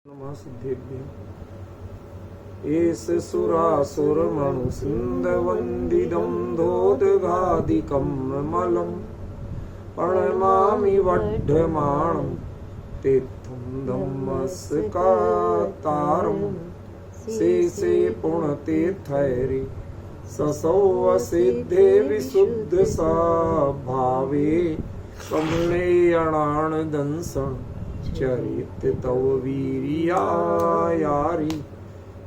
नमः सिद्धेभ्यः। एष सुरासुरमणु सिन्धवन्दितं धोदघादिकं मलं प्रणमामि वढ्ढमाणं तीर्थं धम्मस्कातारं शेषे पुण्यतीर्थैरे ससौवसिद्धे विशुद्धस्वभावे कमलेयणानदंसं चरित तव वीर्यायारि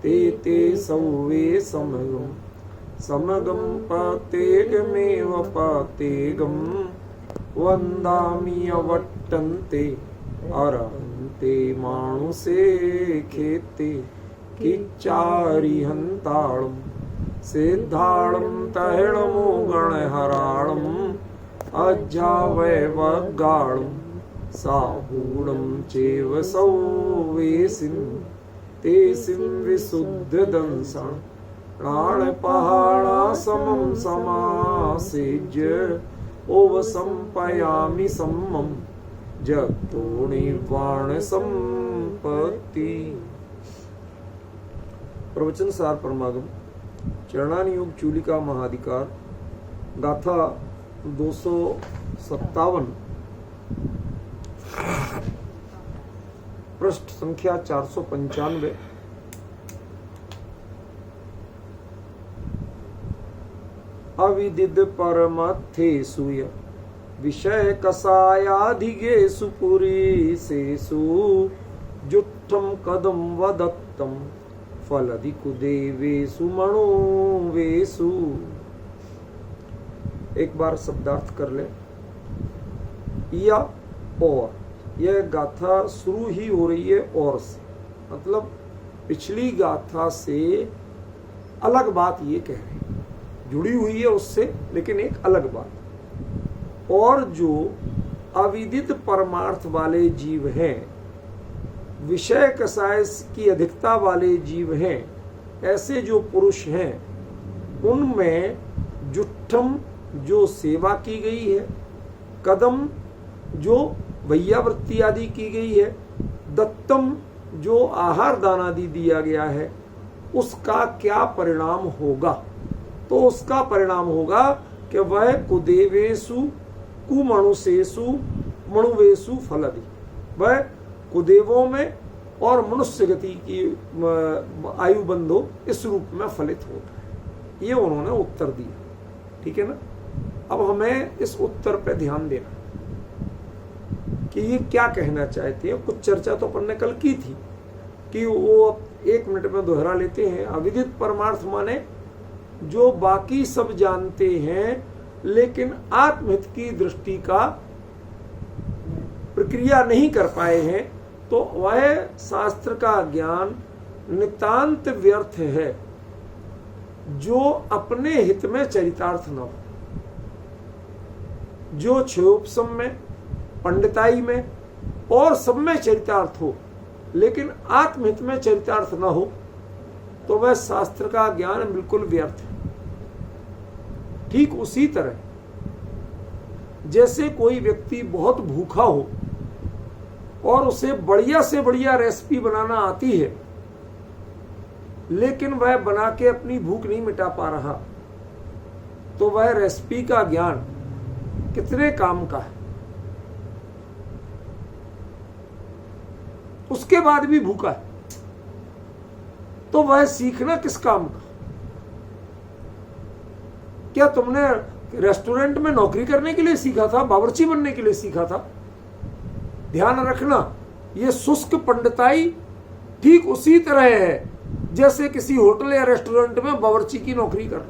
ते सौवे समगं पतेगमेव पतेगं वन्दामि अवट्टन्ते अरहन्ते मानुषे खेते किच्चारिहन्ताळं सिद्धाळं तैळमो गणहराळम् अज्जावैवगाळं साहूढं चैव सौवेसिं तेसिं विशुद्धदंसं प्राणपहाणासमं समासेज्य ओवसंपयामि सम्मं जगतो निर्वाणसंपत्ति। प्रवचन सार परमागम चरणानि योग चूलिका महाधिकार गाथा 257 पृष्ठ संख्या 495। अविदिद परमथे सूय विषय कसायाधिगेषु पुरीसेषु जुट्ठं कदं वदत्तं फलदिकुदेवेषु मणोवेषु। एक बार शब्दार्थ कर ले। या और यह गाथा शुरू ही हो रही है और से, मतलब पिछली गाथा से अलग बात ये कह रही है, जुड़ी हुई है उससे लेकिन एक अलग बात। और जो अविदित परमार्थ वाले जीव हैं, विषय कसाय की अधिकता वाले जीव हैं, ऐसे जो पुरुष हैं उनमें जुट्ठम जो सेवा की गई है, कदम जो वैयावृत्ति आदि की गई है, दत्तम जो आहार दान आदि दिया गया है, उसका क्या परिणाम होगा? तो उसका परिणाम होगा कि वह कुदेवेशु कुमणुषेषु मणुवेशु फलदि, वह कुदेवों में और मनुष्य गति की आयु बंधो इस रूप में फलित होता है। ये उन्होंने उत्तर दिया, ठीक है ना। अब हमें इस उत्तर पे ध्यान देना कि ये क्या कहना चाहते हैं। कुछ चर्चा तो अपन ने कल की थी कि वो 1 मिनट में दोहरा लेते हैं। अविदित परमार्थ माने जो बाकी सब जानते हैं लेकिन आत्महित की दृष्टि का प्रक्रिया नहीं कर पाए हैं, तो वह शास्त्र का ज्ञान नितांत व्यर्थ है जो अपने हित में चरितार्थ न हो, जो क्षयोपशम में, पंडिताई में और सब में चरितार्थ हो लेकिन आत्महित में चरितार्थ न हो, तो वह शास्त्र का ज्ञान बिल्कुल व्यर्थ है। ठीक उसी तरह जैसे कोई व्यक्ति बहुत भूखा हो और उसे बढ़िया से बढ़िया रेसिपी बनाना आती है लेकिन वह बना के अपनी भूख नहीं मिटा पा रहा, तो वह रेसिपी का ज्ञान कितने काम का है? उसके बाद भी भूखा है, तो वह सीखना किस काम का? क्या तुमने रेस्टोरेंट में नौकरी करने के लिए सीखा था? बावर्ची बनने के लिए सीखा था? ध्यान रखना, ये शुष्क पंडिताई ठीक उसी तरह है जैसे किसी होटल या रेस्टोरेंट में बावर्ची की नौकरी करना।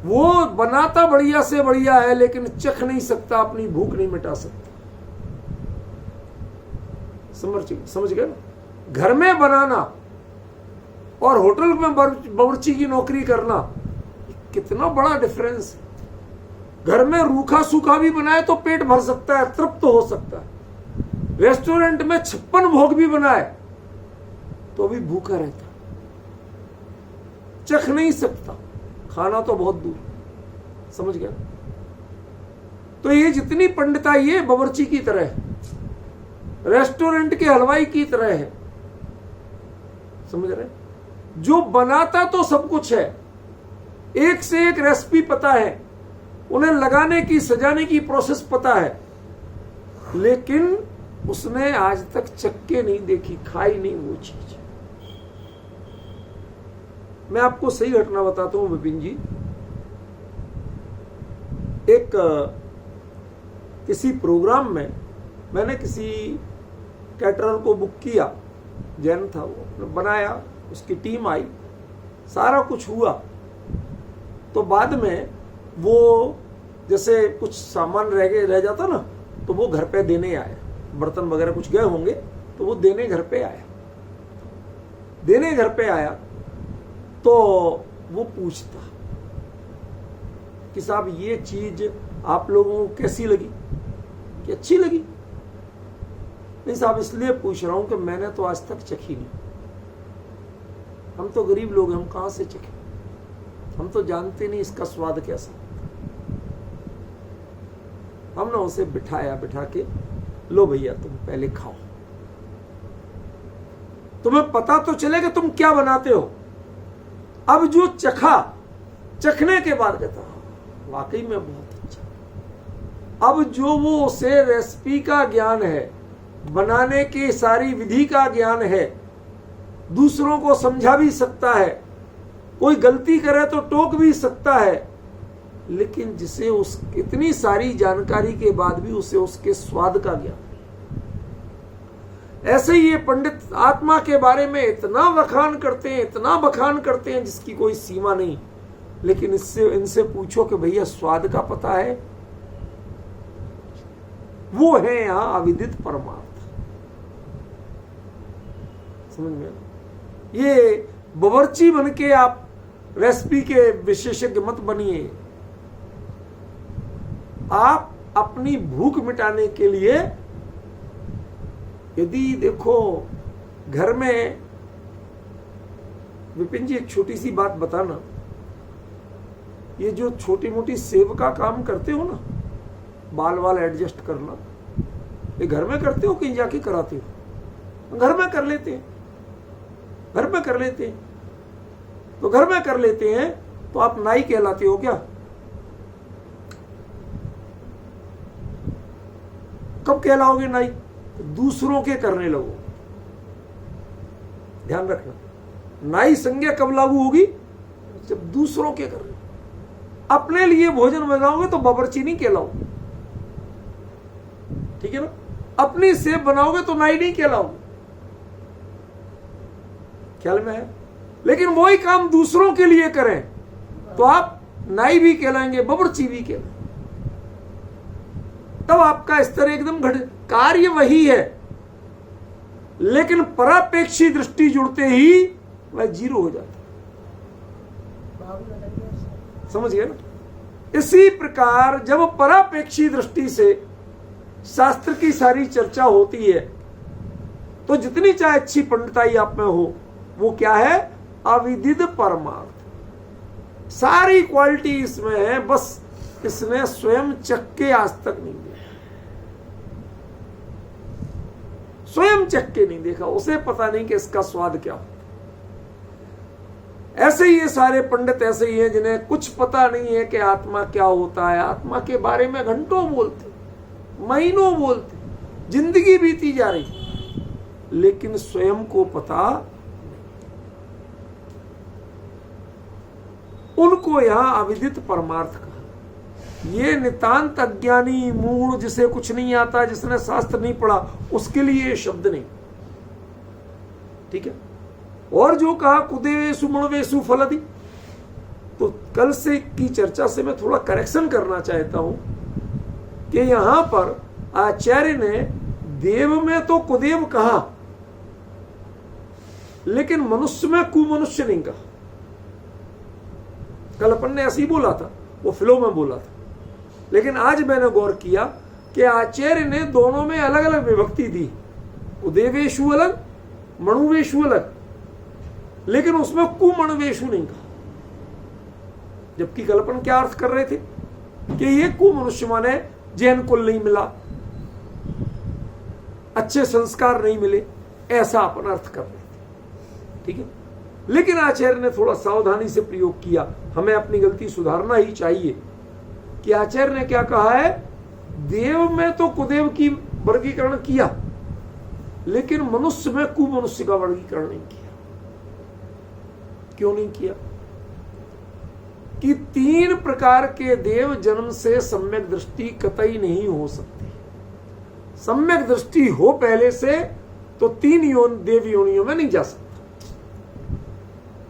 वो बनाता बढ़िया से बढ़िया है लेकिन चख नहीं सकता, अपनी भूख नहीं मिटा सकता। समझ गए ना? घर में बनाना और होटल में बावर्ची की नौकरी करना, कितना बड़ा डिफरेंस है। घर में रूखा सूखा भी बनाए तो पेट भर सकता है, तृप्त हो सकता है। रेस्टोरेंट में 56 भोग भी बनाए तो भी भूखा रहता, चख नहीं सकता, खाना तो बहुत दूर। समझ गया? तो ये जितनी पंडिताई है बावर्ची की तरह है, रेस्टोरेंट के हलवाई की तरह है, समझ रहे? जो बनाता तो सब कुछ है, एक से एक रेसिपी पता है, उन्हें लगाने की सजाने की प्रोसेस पता है, लेकिन उसने आज तक चक्के नहीं देखी, खाई नहीं वो चीज। मैं आपको सही घटना बताता हूं विपिन जी। एक किसी प्रोग्राम में मैंने किसी कैटरर को बुक किया, जैन था वो, बनाया, उसकी टीम आई, सारा कुछ हुआ। तो बाद में वो जैसे कुछ सामान रह जाता ना, तो वो घर पे देने आया, बर्तन वगैरह कुछ गए होंगे तो वो देने घर पे आया। देने घर पे आया तो वो पूछता कि साहब ये चीज आप लोगों को कैसी लगी, कि अच्छी लगी? नहीं साहब इसलिए पूछ रहा हूं कि मैंने तो आज तक चखी नहीं, हम तो गरीब लोग हैं, हम कहां से चखें, हम तो जानते नहीं इसका स्वाद कैसा। हमने उसे बिठाया, बिठा के लो भैया तुम पहले खाओ, तुम्हें पता तो चलेगा तुम क्या बनाते हो। अब जो चखा, चखने के बाद कहता वाकई में बहुत अच्छा। अब जो वो उसे रेसिपी का ज्ञान है, बनाने की सारी विधि का ज्ञान है, दूसरों को समझा भी सकता है, कोई गलती करे तो टोक भी सकता है, लेकिन जिसे उस इतनी सारी जानकारी के बाद भी उसे उसके स्वाद का ज्ञान। ऐसे ही ये पंडित आत्मा के बारे में इतना बखान करते हैं, इतना बखान करते हैं जिसकी कोई सीमा नहीं, लेकिन इनसे पूछो कि भैया स्वाद का पता है? वो है यहां अविदित परमार्थ। समझ में? ये बावर्ची बन के आप रेसिपी के विशेषज्ञ मत बनिए। आप अपनी भूख मिटाने के लिए, यदि देखो घर में, विपिन जी एक छोटी सी बात बताना, ये जो छोटी मोटी सेवका काम करते हो ना, बाल वाल एडजस्ट करना, ये घर में करते हो कहीं जाके कराते हो? घर में कर लेते हैं, घर में कर लेते हैं। तो घर में कर लेते हैं तो आप नाई कहलाते हो क्या? कब कहलाओगे नाई? दूसरों के करने लगो। ध्यान रखना, नाई संज्ञा कब लागू होगी? जब दूसरों के करने। अपने लिए भोजन बनाओगे तो बावर्ची नहीं कहलाओगे, ठीक है ना? अपनी सेब बनाओगे तो नाई नहीं कहलाओगे, ख्याल में है? लेकिन वही काम दूसरों के लिए करें तो आप नाई भी कहलाएंगे, बावर्ची भी कहलाएंगे। तब आपका स्तर एकदम कार्य वही है, लेकिन परापेक्षी दृष्टि जुड़ते ही वह जीरो हो जाता। समझ गए ना? इसी प्रकार जब परापेक्षी दृष्टि से शास्त्र की सारी चर्चा होती है तो जितनी चाहे अच्छी पंडिताई आप में हो, वो क्या है? अविदित परमार्थ। सारी क्वालिटी इसमें है, बस इसने स्वयं चख के आज तक नहीं देखा, स्वयं चख के नहीं देखा, उसे पता नहीं कि इसका स्वाद क्या होता। ऐसे ही ये सारे पंडित ऐसे ही हैं जिन्हें कुछ पता नहीं है कि आत्मा क्या होता है। आत्मा के बारे में घंटों बोलते, महीनों बोलते, जिंदगी बीती जा रही, लेकिन स्वयं को पता। उनको यहां अविदित परमार्थ कहा। ये नितांत अज्ञानी मूढ़, जिसे कुछ नहीं आता, जिसने शास्त्र नहीं पढ़ा, उसके लिए ये शब्द नहीं, ठीक है? और जो कहा कुदेवेशु मणवेशु फलदि, तो कल से की चर्चा से मैं थोड़ा करेक्शन करना चाहता हूं कि यहां पर आचार्य ने देव में तो कुदेव कहा, लेकिन मनुष्य में कुमनुष्य नहीं कहा। कल अपन ने ऐसे ही बोला था, वो फ्लो में बोला था, लेकिन आज मैंने गौर किया कि आचार्य ने दोनों में अलग अलग विभक्ति दी, उदेवेशु अलग, मणुवेशु अलग, लेकिन उसमें कुमणवेशु नहीं कहा। जबकि कल अपन क्या अर्थ कर रहे थे कि ये कुमनुष्य माने जैन कुल नहीं मिला, अच्छे संस्कार नहीं मिले, ऐसा अपन अर्थ कर रहे थे। ठीक है। लेकिन आचार्य ने थोड़ा सावधानी से प्रयोग किया, हमें अपनी गलती सुधारना ही चाहिए कि आचार्य ने क्या कहा है, देव में तो कुदेव की वर्गीकरण किया, लेकिन मनुष्य में कुमनुष्य का वर्गीकरण नहीं किया। क्यों नहीं किया? कि 3 प्रकार के देव जन्म से सम्यक दृष्टि कतई नहीं हो सकती। सम्यक दृष्टि हो पहले से तो 3 देव योनियों में नहीं जा सकता।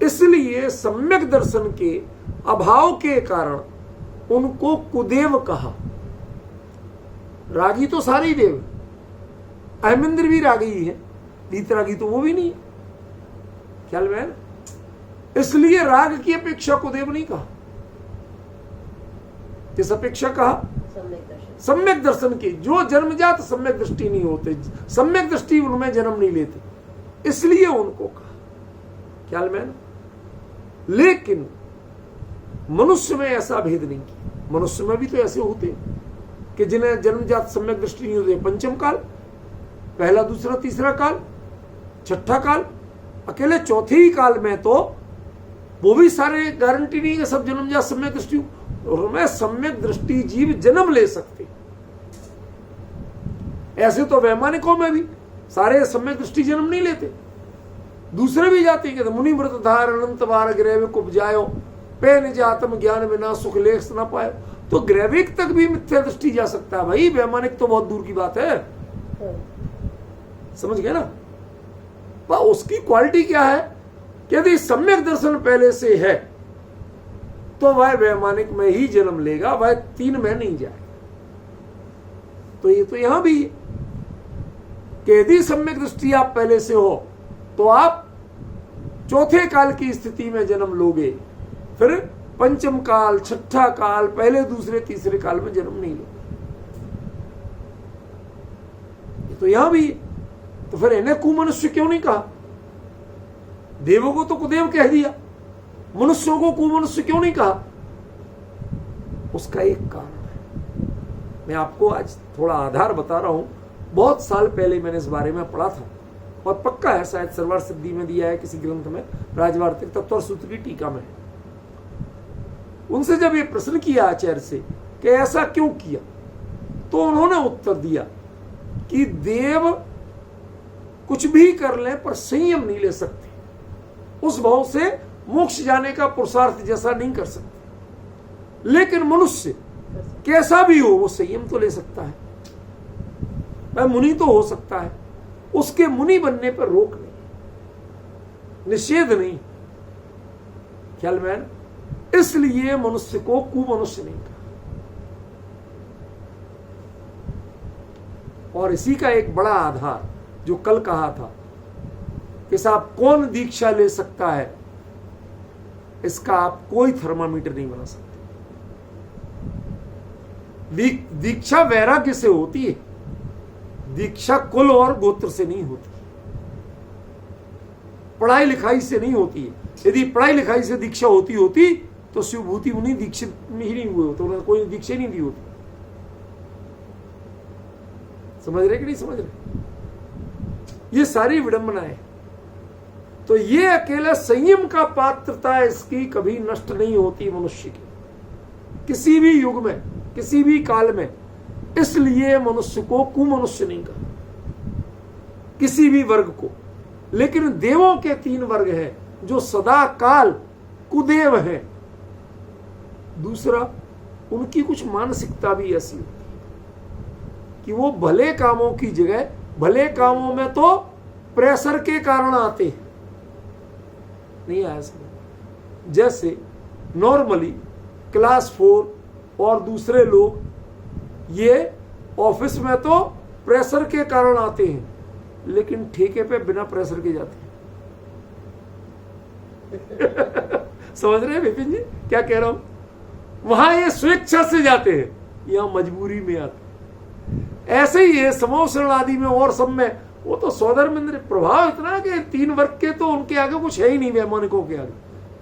इसलिए सम्यक दर्शन के अभाव के कारण उनको कुदेव कहा। रागी तो सारे ही देव, अहमिंद्र भी रागी ही है, वीतरागी तो वो भी नहीं है, ख्याल में है ना। इसलिए राग की अपेक्षा कुदेव नहीं कहा। किस अपेक्षा कहा? सम्यक दर्शन की। जो जन्मजात सम्यक दृष्टि नहीं होते, सम्यक दृष्टि उनमें जन्म नहीं लेते, इसलिए उनको कहा, ख्याल में है ना। लेकिन मनुष्य में ऐसा भेद नहीं किया। मनुष्य में भी तो ऐसे होते कि जिन्हें जन्मजात सम्यक दृष्टि नहीं होती, पंचम काल, पहला दूसरा तीसरा काल, छठा काल, अकेले चौथे ही काल में तो वो भी सारे गारंटी नहीं है सब जन्मजात सम्यक दृष्टि। और में सम्यक दृष्टि जीव जन्म ले सकते, ऐसे तो वैमानिकों में भी सारे सम्यक दृष्टि जन्म नहीं लेते, दूसरे भी जाते हैं। मुनि व्रत धार अनंत बार ग्रैविक उपजायो, पे निज आत्म ज्ञान बिना सुख लेख न पाए। तो ग्रैविक तक भी मिथ्या दृष्टि जा सकता है भाई, वैमानिक तो बहुत दूर की बात है, समझ गए ना। उसकी क्वालिटी क्या है कि यदि सम्यक दर्शन पहले से है तो वह वैमानिक में ही जन्म लेगा, वह 3 में नहीं जाएगा। तो ये तो यहां भी कि यदि सम्यक दृष्टि आप पहले से हो तो आप चौथे काल की स्थिति में जन्म लोगे, फिर पंचम काल, छठा काल, पहले दूसरे तीसरे काल में जन्म नहीं लोगे। तो यहां भी तो फिर इन्हें कुमनुष्य क्यों नहीं कहा? देवों को तो कुदेव कह दिया, मनुष्यों को कुमनुष्य क्यों नहीं कहा? उसका एक कारण है, मैं आपको आज थोड़ा आधार बता रहा हूं। बहुत साल पहले मैंने इस बारे में पढ़ा था और पक्का है, शायद सरवार सिद्धि में दिया है किसी ग्रंथ में, राजवार्तिक तत्व और सूत्र की टीका में। उनसे जब ये प्रश्न किया आचार्य से कि ऐसा क्यों किया, तो उन्होंने उत्तर दिया कि देव कुछ भी कर ले पर संयम नहीं ले सकते, उस भाव से मोक्ष जाने का पुरुषार्थ जैसा नहीं कर सकते। लेकिन मनुष्य कैसा भी हो वो संयम तो ले सकता है, वह मुनि तो हो सकता है, उसके मुनि बनने पर रोक नहीं, निषेध नहीं, ख्याल में है। इसलिए मनुष्य को कुमनुष्य नहीं कहा। और इसी का एक बड़ा आधार जो कल कहा था कि साहब कौन दीक्षा ले सकता है, इसका आप कोई थर्मामीटर नहीं बना सकते। दीक्षा वैराग्य से होती है, दीक्षा कुल और गोत्र से नहीं होती, पढ़ाई लिखाई से नहीं होती है। यदि पढ़ाई लिखाई से दीक्षा होती तो शिवभूति मुनि दीक्षित ही नहीं हुए होते, उन्होंने कोई दीक्षा नहीं दी होती। समझ रहे कि नहीं समझ रहे? ये सारी विडंबना है। तो ये अकेला संयम का पात्रता इसकी कभी नष्ट नहीं होती मनुष्य की, किसी भी युग में, किसी भी काल में। इसलिए मनुष्य को कुमनुष्य नहीं कहा, किसी भी वर्ग को। लेकिन देवों के 3 वर्ग हैं जो सदा काल कुदेव हैं। दूसरा, उनकी कुछ मानसिकता भी ऐसी होती है कि वो भले कामों की जगह, भले कामों में तो प्रेशर के कारण आते हैं, नहीं आया समझ। जैसे नॉर्मली क्लास 4 और दूसरे लोग ये ऑफिस में तो प्रेशर के कारण आते हैं, लेकिन ठेके पे बिना प्रेशर के जाते हैं। समझ रहे हैं विपिन जी क्या कह रहा हूं? वहां ये स्वेच्छा से जाते हैं, यहां मजबूरी में आते हैं। ऐसे ही है समोषण आदि में और सब में, वो तो सौधर्मेंद्र प्रभाव इतना कि 3 वर्ग के तो उनके आगे कुछ है ही नहीं, वैमानिकों के आगे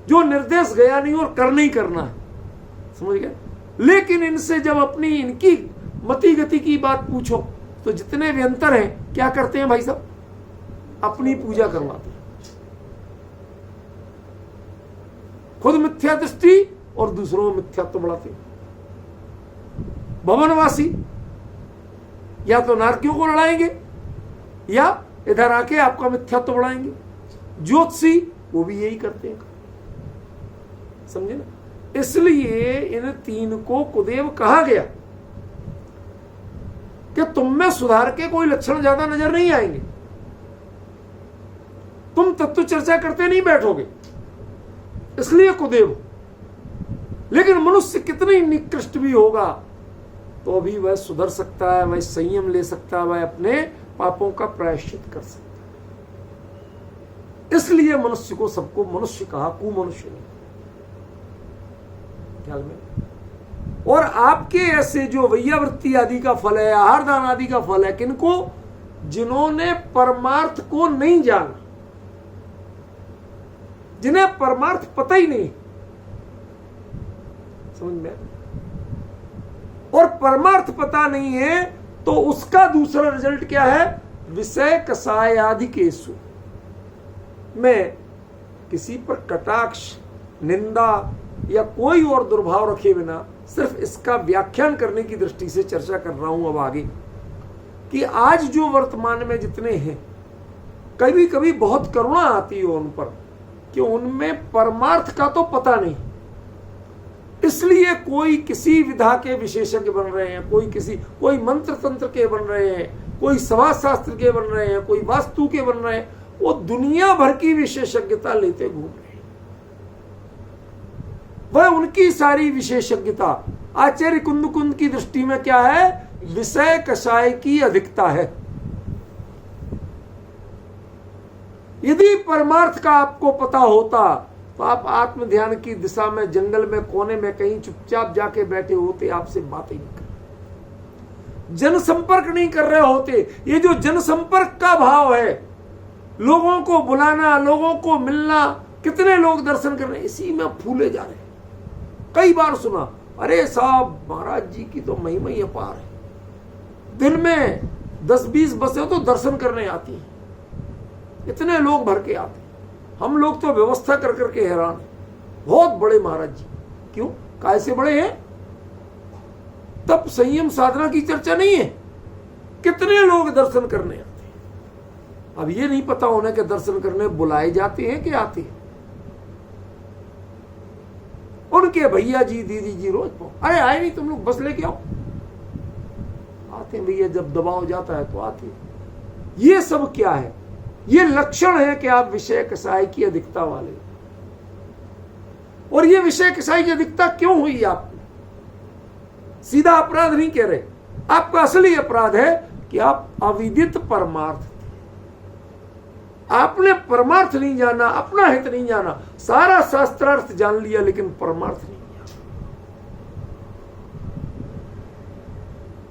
जो निर्देश गया नहीं और करना ही करना है, समझ गए। लेकिन इनसे जब अपनी इनकी मति गति की बात पूछो तो जितने व्यंतर हैं क्या करते हैं भाई साहब? अपनी पूजा करवाते हैं, खुद मिथ्या दृष्टि और दूसरों में मिथ्यात्व बढ़ाते। भवनवासी या तो नारकियों को लड़ाएंगे या इधर आके आपका मिथ्यात्व बढ़ाएंगे। ज्योतिषी वो भी यही करते हैं, समझे ना। इसलिए इन तीन को कुदेव कहा गया कि तुम में सुधार के कोई लक्षण ज्यादा नजर नहीं आएंगे, तुम तत्व चर्चा करते नहीं बैठोगे, इसलिए कुदेव। लेकिन मनुष्य कितनी निकृष्ट भी होगा तो भी वह सुधर सकता है, वह संयम ले सकता है, वह अपने पापों का प्रायश्चित कर सकता है। इसलिए मनुष्य को सबको मनुष्य कहा, कुमनुष्य नहीं। ख्याल में। और आपके ऐसे जो वैयावृत्ति आदि का फल है, आहार दान आदि का फल है, किनको? जिन्होंने परमार्थ को नहीं जाना, जिन्हें परमार्थ पता ही नहीं, समझ में। और परमार्थ पता नहीं है तो उसका दूसरा रिजल्ट क्या है? विषय कसाय आदि केसु में किसी पर कटाक्ष, निंदा या कोई और दुर्भाव रखे बिना सिर्फ इसका व्याख्यान करने की दृष्टि से चर्चा कर रहा हूं अब आगे, कि आज जो वर्तमान में जितने हैं, कभी कभी बहुत करुणा आती है उन पर कि उनमें परमार्थ का तो पता नहीं, इसलिए कोई किसी विधा के विशेषज्ञ बन रहे हैं, कोई मंत्र तंत्र के बन रहे हैं, कोई समाज शास्त्र के बन रहे हैं, कोई वास्तु के बन रहे हैं, वो दुनिया भर की विशेषज्ञता लेते घूम रहे हैं। वह उनकी सारी विशेषज्ञता आचार्य कुंद की दृष्टि में क्या है? विषय कषाय की अधिकता है। यदि परमार्थ का आपको पता होता तो आप आत्म ध्यान की दिशा में जंगल में कोने में कहीं चुपचाप जाके बैठे होते, आपसे बातें नहीं कर, जनसंपर्क नहीं कर रहे होते। ये जो जनसंपर्क का भाव है, लोगों को बुलाना, लोगों को मिलना, कितने लोग दर्शन कर रहे हैं, इसी में फूले जा रहे हैं। कई बार सुना, अरे साहब महाराज जी की तो महिमा ही अपार है, दिन में 10-20 बसें तो दर्शन करने आती हैं, इतने लोग भर के आते हैं। हम लोग तो व्यवस्था कर करके हैरान हैं, बहुत बड़े महाराज जी। क्यों? कैसे बड़े हैं? तब संयम साधना की चर्चा नहीं है, कितने लोग दर्शन करने आते हैं। अब ये नहीं पता होने के दर्शन करने बुलाए जाते हैं कि आते हैं। उनके भैया जी दीदी जी रोज अरे आए नहीं तुम लोग, बस लेके आओ। आते हैं भैया, जब दबाव जाता है तो आते हैं। ये सब क्या है? ये लक्षण है कि आप विषय कसाई की अधिकता वाले। और ये विषय कसाई की अधिकता क्यों हुई आपको? सीधा अपराध नहीं कह रहे, आपका असली अपराध है कि आप अविदित परमार्थ, आपने परमार्थ नहीं जाना, अपना हित नहीं जाना, सारा शास्त्रार्थ जान लिया लेकिन परमार्थ नहीं जाना।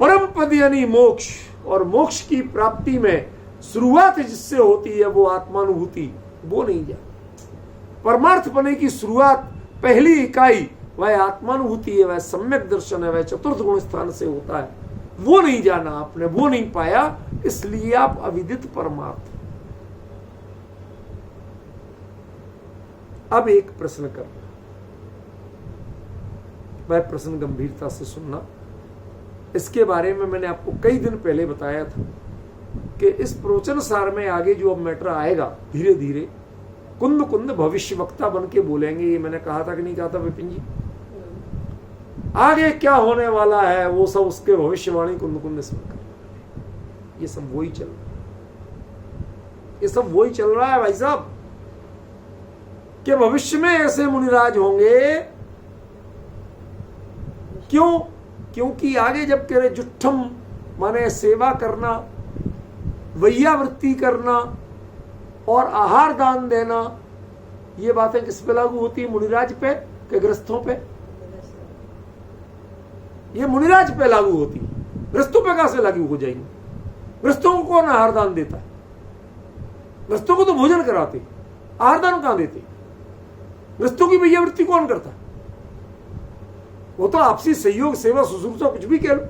परम पद यानी मोक्ष, और मोक्ष की प्राप्ति में शुरुआत जिससे होती है वो आत्मानुभूति, वो नहीं जाना। परमार्थ बने की शुरुआत, पहली इकाई वह आत्मानुभूति है, वह सम्यक दर्शन है, वह चतुर्थ गुण स्थान से होता है। वो नहीं जाना आपने, वो नहीं पाया, इसलिए आप अविदित परमार्थ। अब एक प्रश्न करना, वह प्रश्न गंभीरता से सुनना। इसके बारे में मैंने आपको कई दिन पहले बताया था कि इस प्रवचन सार में आगे जो अब मैटर आएगा, धीरे धीरे कुंद भविष्य वक्ता बन के बोलेंगे। ये मैंने कहा था कि नहीं कहा था विपिन जी? आगे क्या होने वाला है वो सब उसके भविष्यवाणी कुंद इसमें कर। ये सब वही चल रहा है, ये सब वही चल रहा है भाई साहब, कि भविष्य में ऐसे मुनिराज होंगे। क्यों? क्योंकि आगे जब कह रहे जुट्ठम माने सेवा करना, वैयावृत्ति करना और आहार दान देना, ये बातें किस पे लागू होती है? मुनिराज पे कि गृहस्थों पे? ये मुनिराज पे लागू होती है, गृहस्थों पे कहां से लागू हो जाएंगे? गृहस्थों को कौन आहार दान देता है? गृहस्थों को तो भोजन कराते, आहार दान कहां देते? गृहस्थों की वैयावृत्ति कौन करता? वो तो आपसी सहयोग, सेवा, शुश्रूषा, कुछ भी कह लो।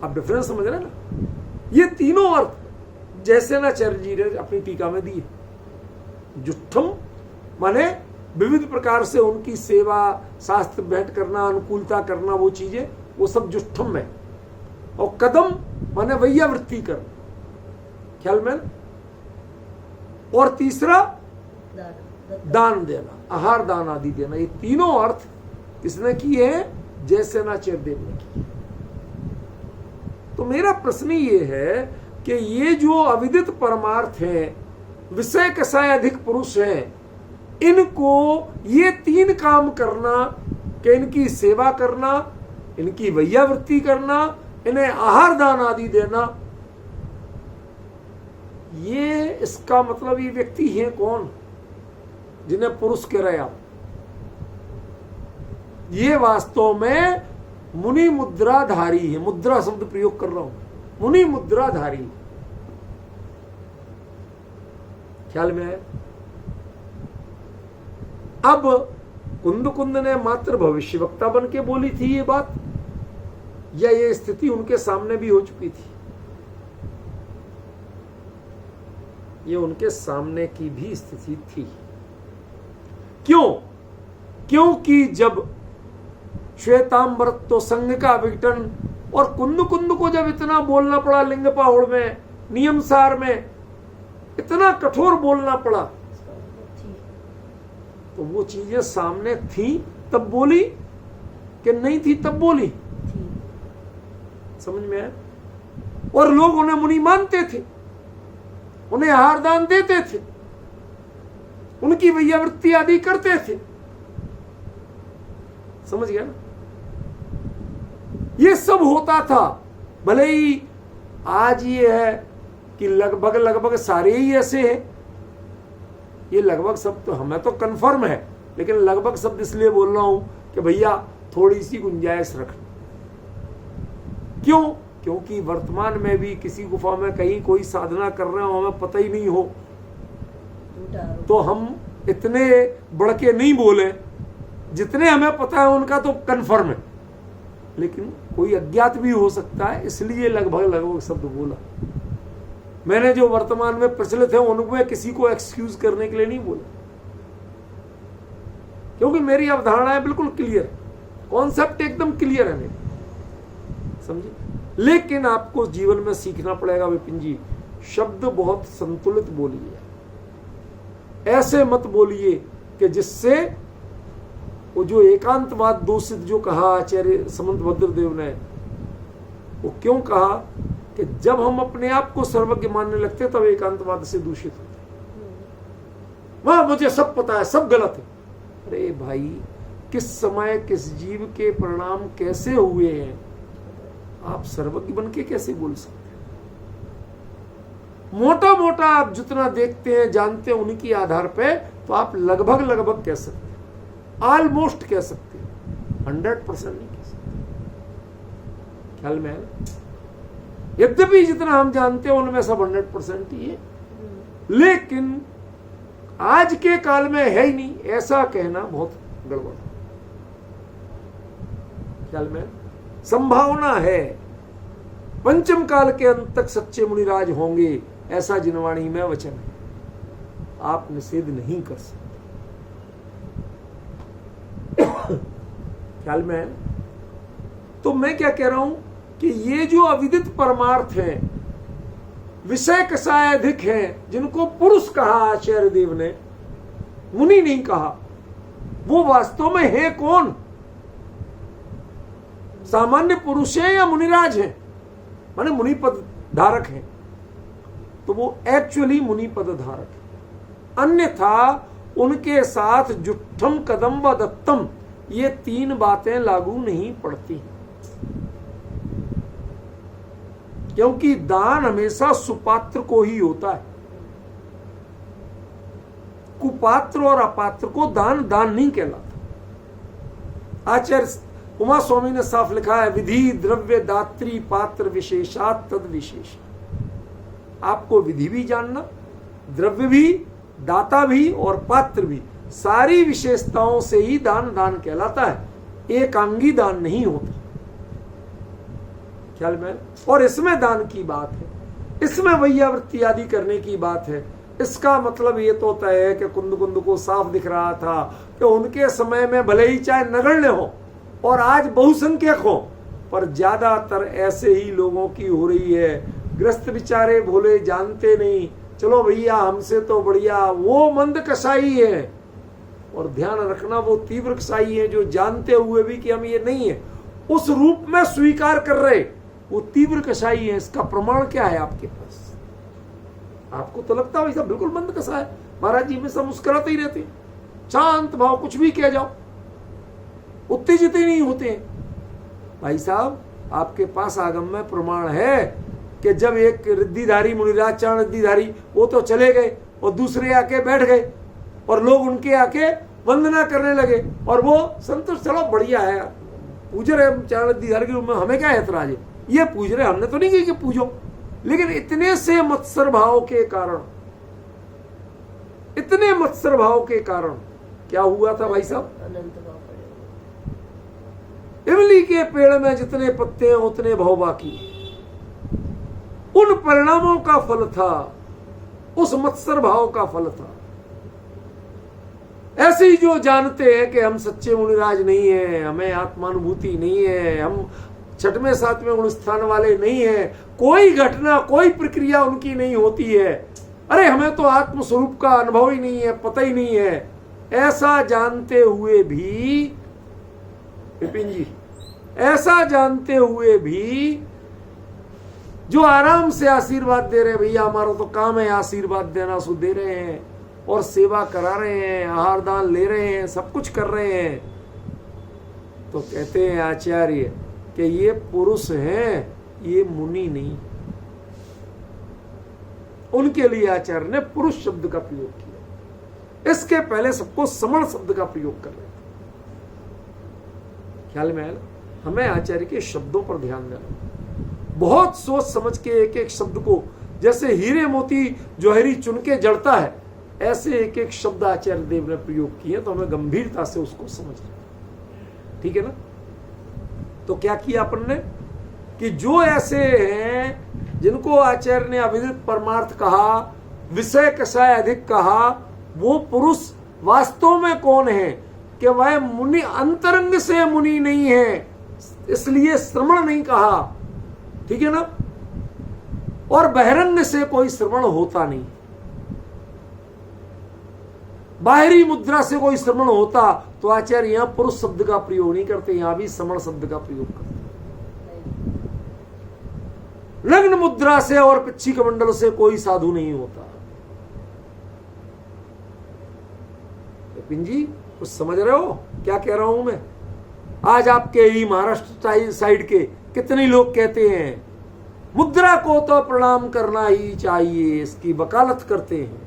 आप डिफरेंस समझ रहे ना? ये तीनों अर्थ जैसे नाचार्य जी ने अपनी टीका में दिए, जुट्ठम माने विविध प्रकार से उनकी सेवा, शास्त्र भेंट करना, अनुकूलता करना, वो चीजें, वो सब जुष्टम है। और कदम माने वैयावृत्ति करना, ख्याल में। और तीसरा दान देना, आहार दान आदि देना। ये तीनों अर्थ किसने किए हैं? जयसेनाचार्य देव ने किए। तो मेरा प्रश्न ये है कि ये जो अविदित परमार्थ है, विषय कसाय अधिक पुरुष है, इनको ये तीन काम करना कि इनकी सेवा करना, इनकी वैयावृत्ति करना, इन्हें आहार दान आदि देना, ये इसका मतलब ये व्यक्ति हैं कौन जिन्हें पुरुष कह रहे आप? ये वास्तव में मुनि मुद्राधारी है। मुद्रा शब्द प्रयोग कर रहा हूं, मुनि मुद्राधारी, ख्याल में है। अब कुंद ने मात्र भविष्यवक्ता बन के बोली थी ये बात, या ये स्थिति उनके सामने भी हो चुकी थी? ये उनके सामने की भी स्थिति थी। क्यों? क्योंकि जब श्वेतांबर तो संघ का विघटन, और कुंद को जब इतना बोलना पड़ा लिंग पाहुड़ में, नियम सार में इतना कठोर बोलना पड़ा, तो वो चीजें सामने थी तब बोली कि नहीं थी तब बोली? समझ में आया? और लोग उन्हें मुनि मानते थे, उन्हें आहार दान देते थे, उनकी वैयावृत्ति आदि करते थे। समझ गया ना? ये सब होता था। भले ही आज ये है कि लगभग सारे ही ऐसे हैं। ये लगभग सब तो हमें तो कंफर्म है, लेकिन लगभग शब्द इसलिए बोल रहा हूं कि भैया थोड़ी सी गुंजाइश रखना। क्यों? क्योंकि वर्तमान में भी किसी गुफा में कहीं कोई साधना कर रहे हो, हमें पता ही नहीं हो, तो हम इतने बढ़ के नहीं बोले। जितने हमें पता है उनका तो कंफर्म है, लेकिन कोई अज्ञात भी हो सकता है, इसलिए लगभग शब्द बोला। मैंने जो वर्तमान में प्रचलित है उनमें किसी को एक्सक्यूज करने के लिए नहीं बोला, क्योंकि मेरी अवधारणाएं बिल्कुल क्लियर, कॉन्सेप्ट एकदम क्लियर है मेरी, समझे। लेकिन आपको जीवन में सीखना पड़ेगा विपिन जी, शब्द बहुत संतुलित बोलिए, ऐसे मत बोलिए कि जिससे वो जो एकांतवाद दूषित जो कहा आचार्य समंत भद्रदेव ने, वो क्यों कहा कि जब हम अपने आप को सर्वज्ञ मानने लगते तब एकांतवाद से दूषित होते। वहां मुझे सब पता है, सब गलत है। अरे भाई, किस समय किस जीव के परिणाम कैसे हुए हैं, आप सर्वज्ञ बन के कैसे बोल सकते हैं? मोटा मोटा आप जितना देखते हैं जानते हैं उन्हीं के आधार पे तो आप लगभग कह सकते हैं, ऑलमोस्ट कह सकते हैं, 100% नहीं कह सकते। ख्याल में है? यद्यपि जितना हम जानते हैं उनमें सब 100% ही है, लेकिन आज के काल में है ही नहीं, ऐसा कहना बहुत गड़बड़ है। ख्याल में? संभावना है पंचम काल के अंत तक सच्चे मुनिराज होंगे, ऐसा जिनवाणी में वचन है, आप निषेध नहीं कर सकते। ख्याल में है? तो मैं क्या कह रहा हूं कि ये जो अविदित परमार्थ है, विषय कसाय अधिक है, जिनको पुरुष कहा आचार्य देव ने, मुनि नहीं कहा, वो वास्तव में है कौन? सामान्य पुरुष है या मुनिराज है, माने मुनि पद धारक है, तो वो एक्चुअली मुनि पद धारक है। अन्यथा उनके साथ जुट्ठम कदम व दत्तम, ये तीन बातें लागू नहीं पड़ती, क्योंकि दान हमेशा सुपात्र को ही होता है। कुपात्र और अपात्र को दान नहीं कहलाता। आचार्य उमा स्वामी ने साफ लिखा है, विधि द्रव्य दात्री पात्र विशेषात तद विशेष। आपको विधि भी जानना, द्रव्य भी, दाता भी और पात्र भी, सारी विशेषताओं से ही दान कहलाता है, एकांगी दान नहीं होता। ख्याल में? और इसमें दान की बात है, इसमें वैयावृत्ति आदि करने की बात है। इसका मतलब ये तो तय है कि कुंद कुंद को साफ दिख रहा था कि उनके समय में भले ही चाहे नगण्य हो और आज बहुसंख्यक हो, पर ज्यादातर ऐसे ही लोगों की हो रही है। ग्रस्त बेचारे भोले जानते नहीं, चलो भैया हमसे तो बढ़िया वो मंद कसाई है। और ध्यान रखना वो तीव्र कसाई है जो जानते हुए भी कि हम ये नहीं है उस रूप में स्वीकार कर रहे, वो तीव्र कसाई है। इसका प्रमाण क्या है आपके पास? आपको तो लगता है सब बिल्कुल मंद कसा है, महाराज जी में सब मुस्कुराते ही रहते हैं, शांत भाव, कुछ भी कह जाओ, उत्तेजित ही नहीं होते हैं। भाई साहब आपके पास आगम में प्रमाण है कि जब एक रिद्धिधारी मुनिराज चाण रिद्धिधारी वो तो चले गए और दूसरे आके बैठ गए और लोग उनके आके वंदना करने लगे और वो संतुष्ट, चलो बढ़िया है, पूज रहे चाण रिद्धिधारी के रूप में, हमें क्या ऐतराज है, ये पूज रहे, हमने तो नहीं कही कि पूजो। लेकिन इतने से मत्सर भाव के कारण, इतने मत्सर भाव के कारण क्या हुआ था भाई साहब? इमली के पेड़ में जितने पत्ते हैं उतने भाव बाकी, उन परिणामों का फल था, उस मत्सर भाव का फल था। ऐसे ही जो जानते हैं कि हम सच्चे मुनिराज नहीं है, हमें आत्मानुभूति नहीं है, हम छठवें सातवें गुण स्थान वाले नहीं है, कोई घटना कोई प्रक्रिया उनकी नहीं होती है, अरे हमें तो आत्म स्वरूप का अनुभव ही नहीं है, पता ही नहीं है, ऐसा जानते हुए भी विपिन जी, ऐसा जानते हुए भी जो आराम से आशीर्वाद दे रहे हैं, भैया हमारा तो काम है आशीर्वाद देना, सो दे रहे हैं और सेवा करा रहे हैं, आहार दान ले रहे हैं, सब कुछ कर रहे हैं, तो कहते हैं आचार्य कि ये पुरुष हैं, ये मुनि नहीं। उनके लिए आचार्य ने पुरुष शब्द का प्रयोग किया, इसके पहले सबको समण शब्द का प्रयोग कर रहे थे। ख्याल में आया? हमें आचार्य के शब्दों पर ध्यान देना, बहुत सोच समझ के एक एक शब्द को, जैसे हीरे मोती जौहरी चुन के जड़ता है, ऐसे एक एक शब्द आचार्य देव ने प्रयोग किए, तो हमें गंभीरता से उसको समझना, ठीक है ना? तो क्या किया अपन ने कि जो ऐसे हैं जिनको आचार्य ने अविदित परमार्थ कहा, विषय कषाय अधिक कहा, वो पुरुष वास्तव में कौन है कि वह मुनि अंतरंग से मुनि नहीं है, इसलिए श्रवण नहीं कहा, ठीक है ना? और बहिरंग से कोई श्रवण होता नहीं, बाहरी मुद्रा से कोई श्रवण होता तो आचार्य यहां पुरुष शब्द का प्रयोग नहीं करते, यहां भी श्रवण शब्द का प्रयोग करते। लग्न मुद्रा से और पिच्छी कमंडल से कोई साधु नहीं होता। विपिन जी कुछ समझ रहे हो क्या कह रहा हूं मैं? आज आपके ही महाराष्ट्र साइड के कितने लोग कहते हैं मुद्रा को तो प्रणाम करना ही चाहिए, इसकी वकालत करते हैं।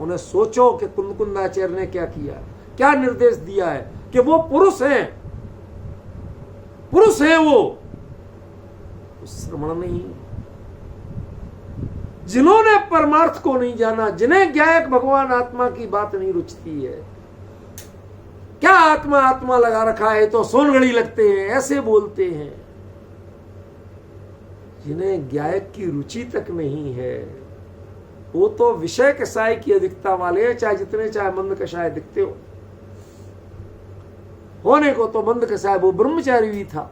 उन्हें सोचो कि कुंदकुंदाचार्य ने क्या किया, क्या निर्देश दिया है कि वो पुरुष हैं, पुरुष हैं वो श्रवण नहीं। जिन्होंने परमार्थ को नहीं जाना, जिन्हें ज्ञायक भगवान आत्मा की बात नहीं रुचती है, क्या आत्मा आत्मा लगा रखा है तो सोनगढ़ी लगते हैं, ऐसे बोलते हैं। जिन्हें ज्ञायक की रुचि तक नहीं है वो तो विषय कषाय की अधिकता वाले हैं, चाहे जितने चाहे मंद कषाय दिखते हो। होने को तो मंद कषाय वो ब्रह्मचारी भी था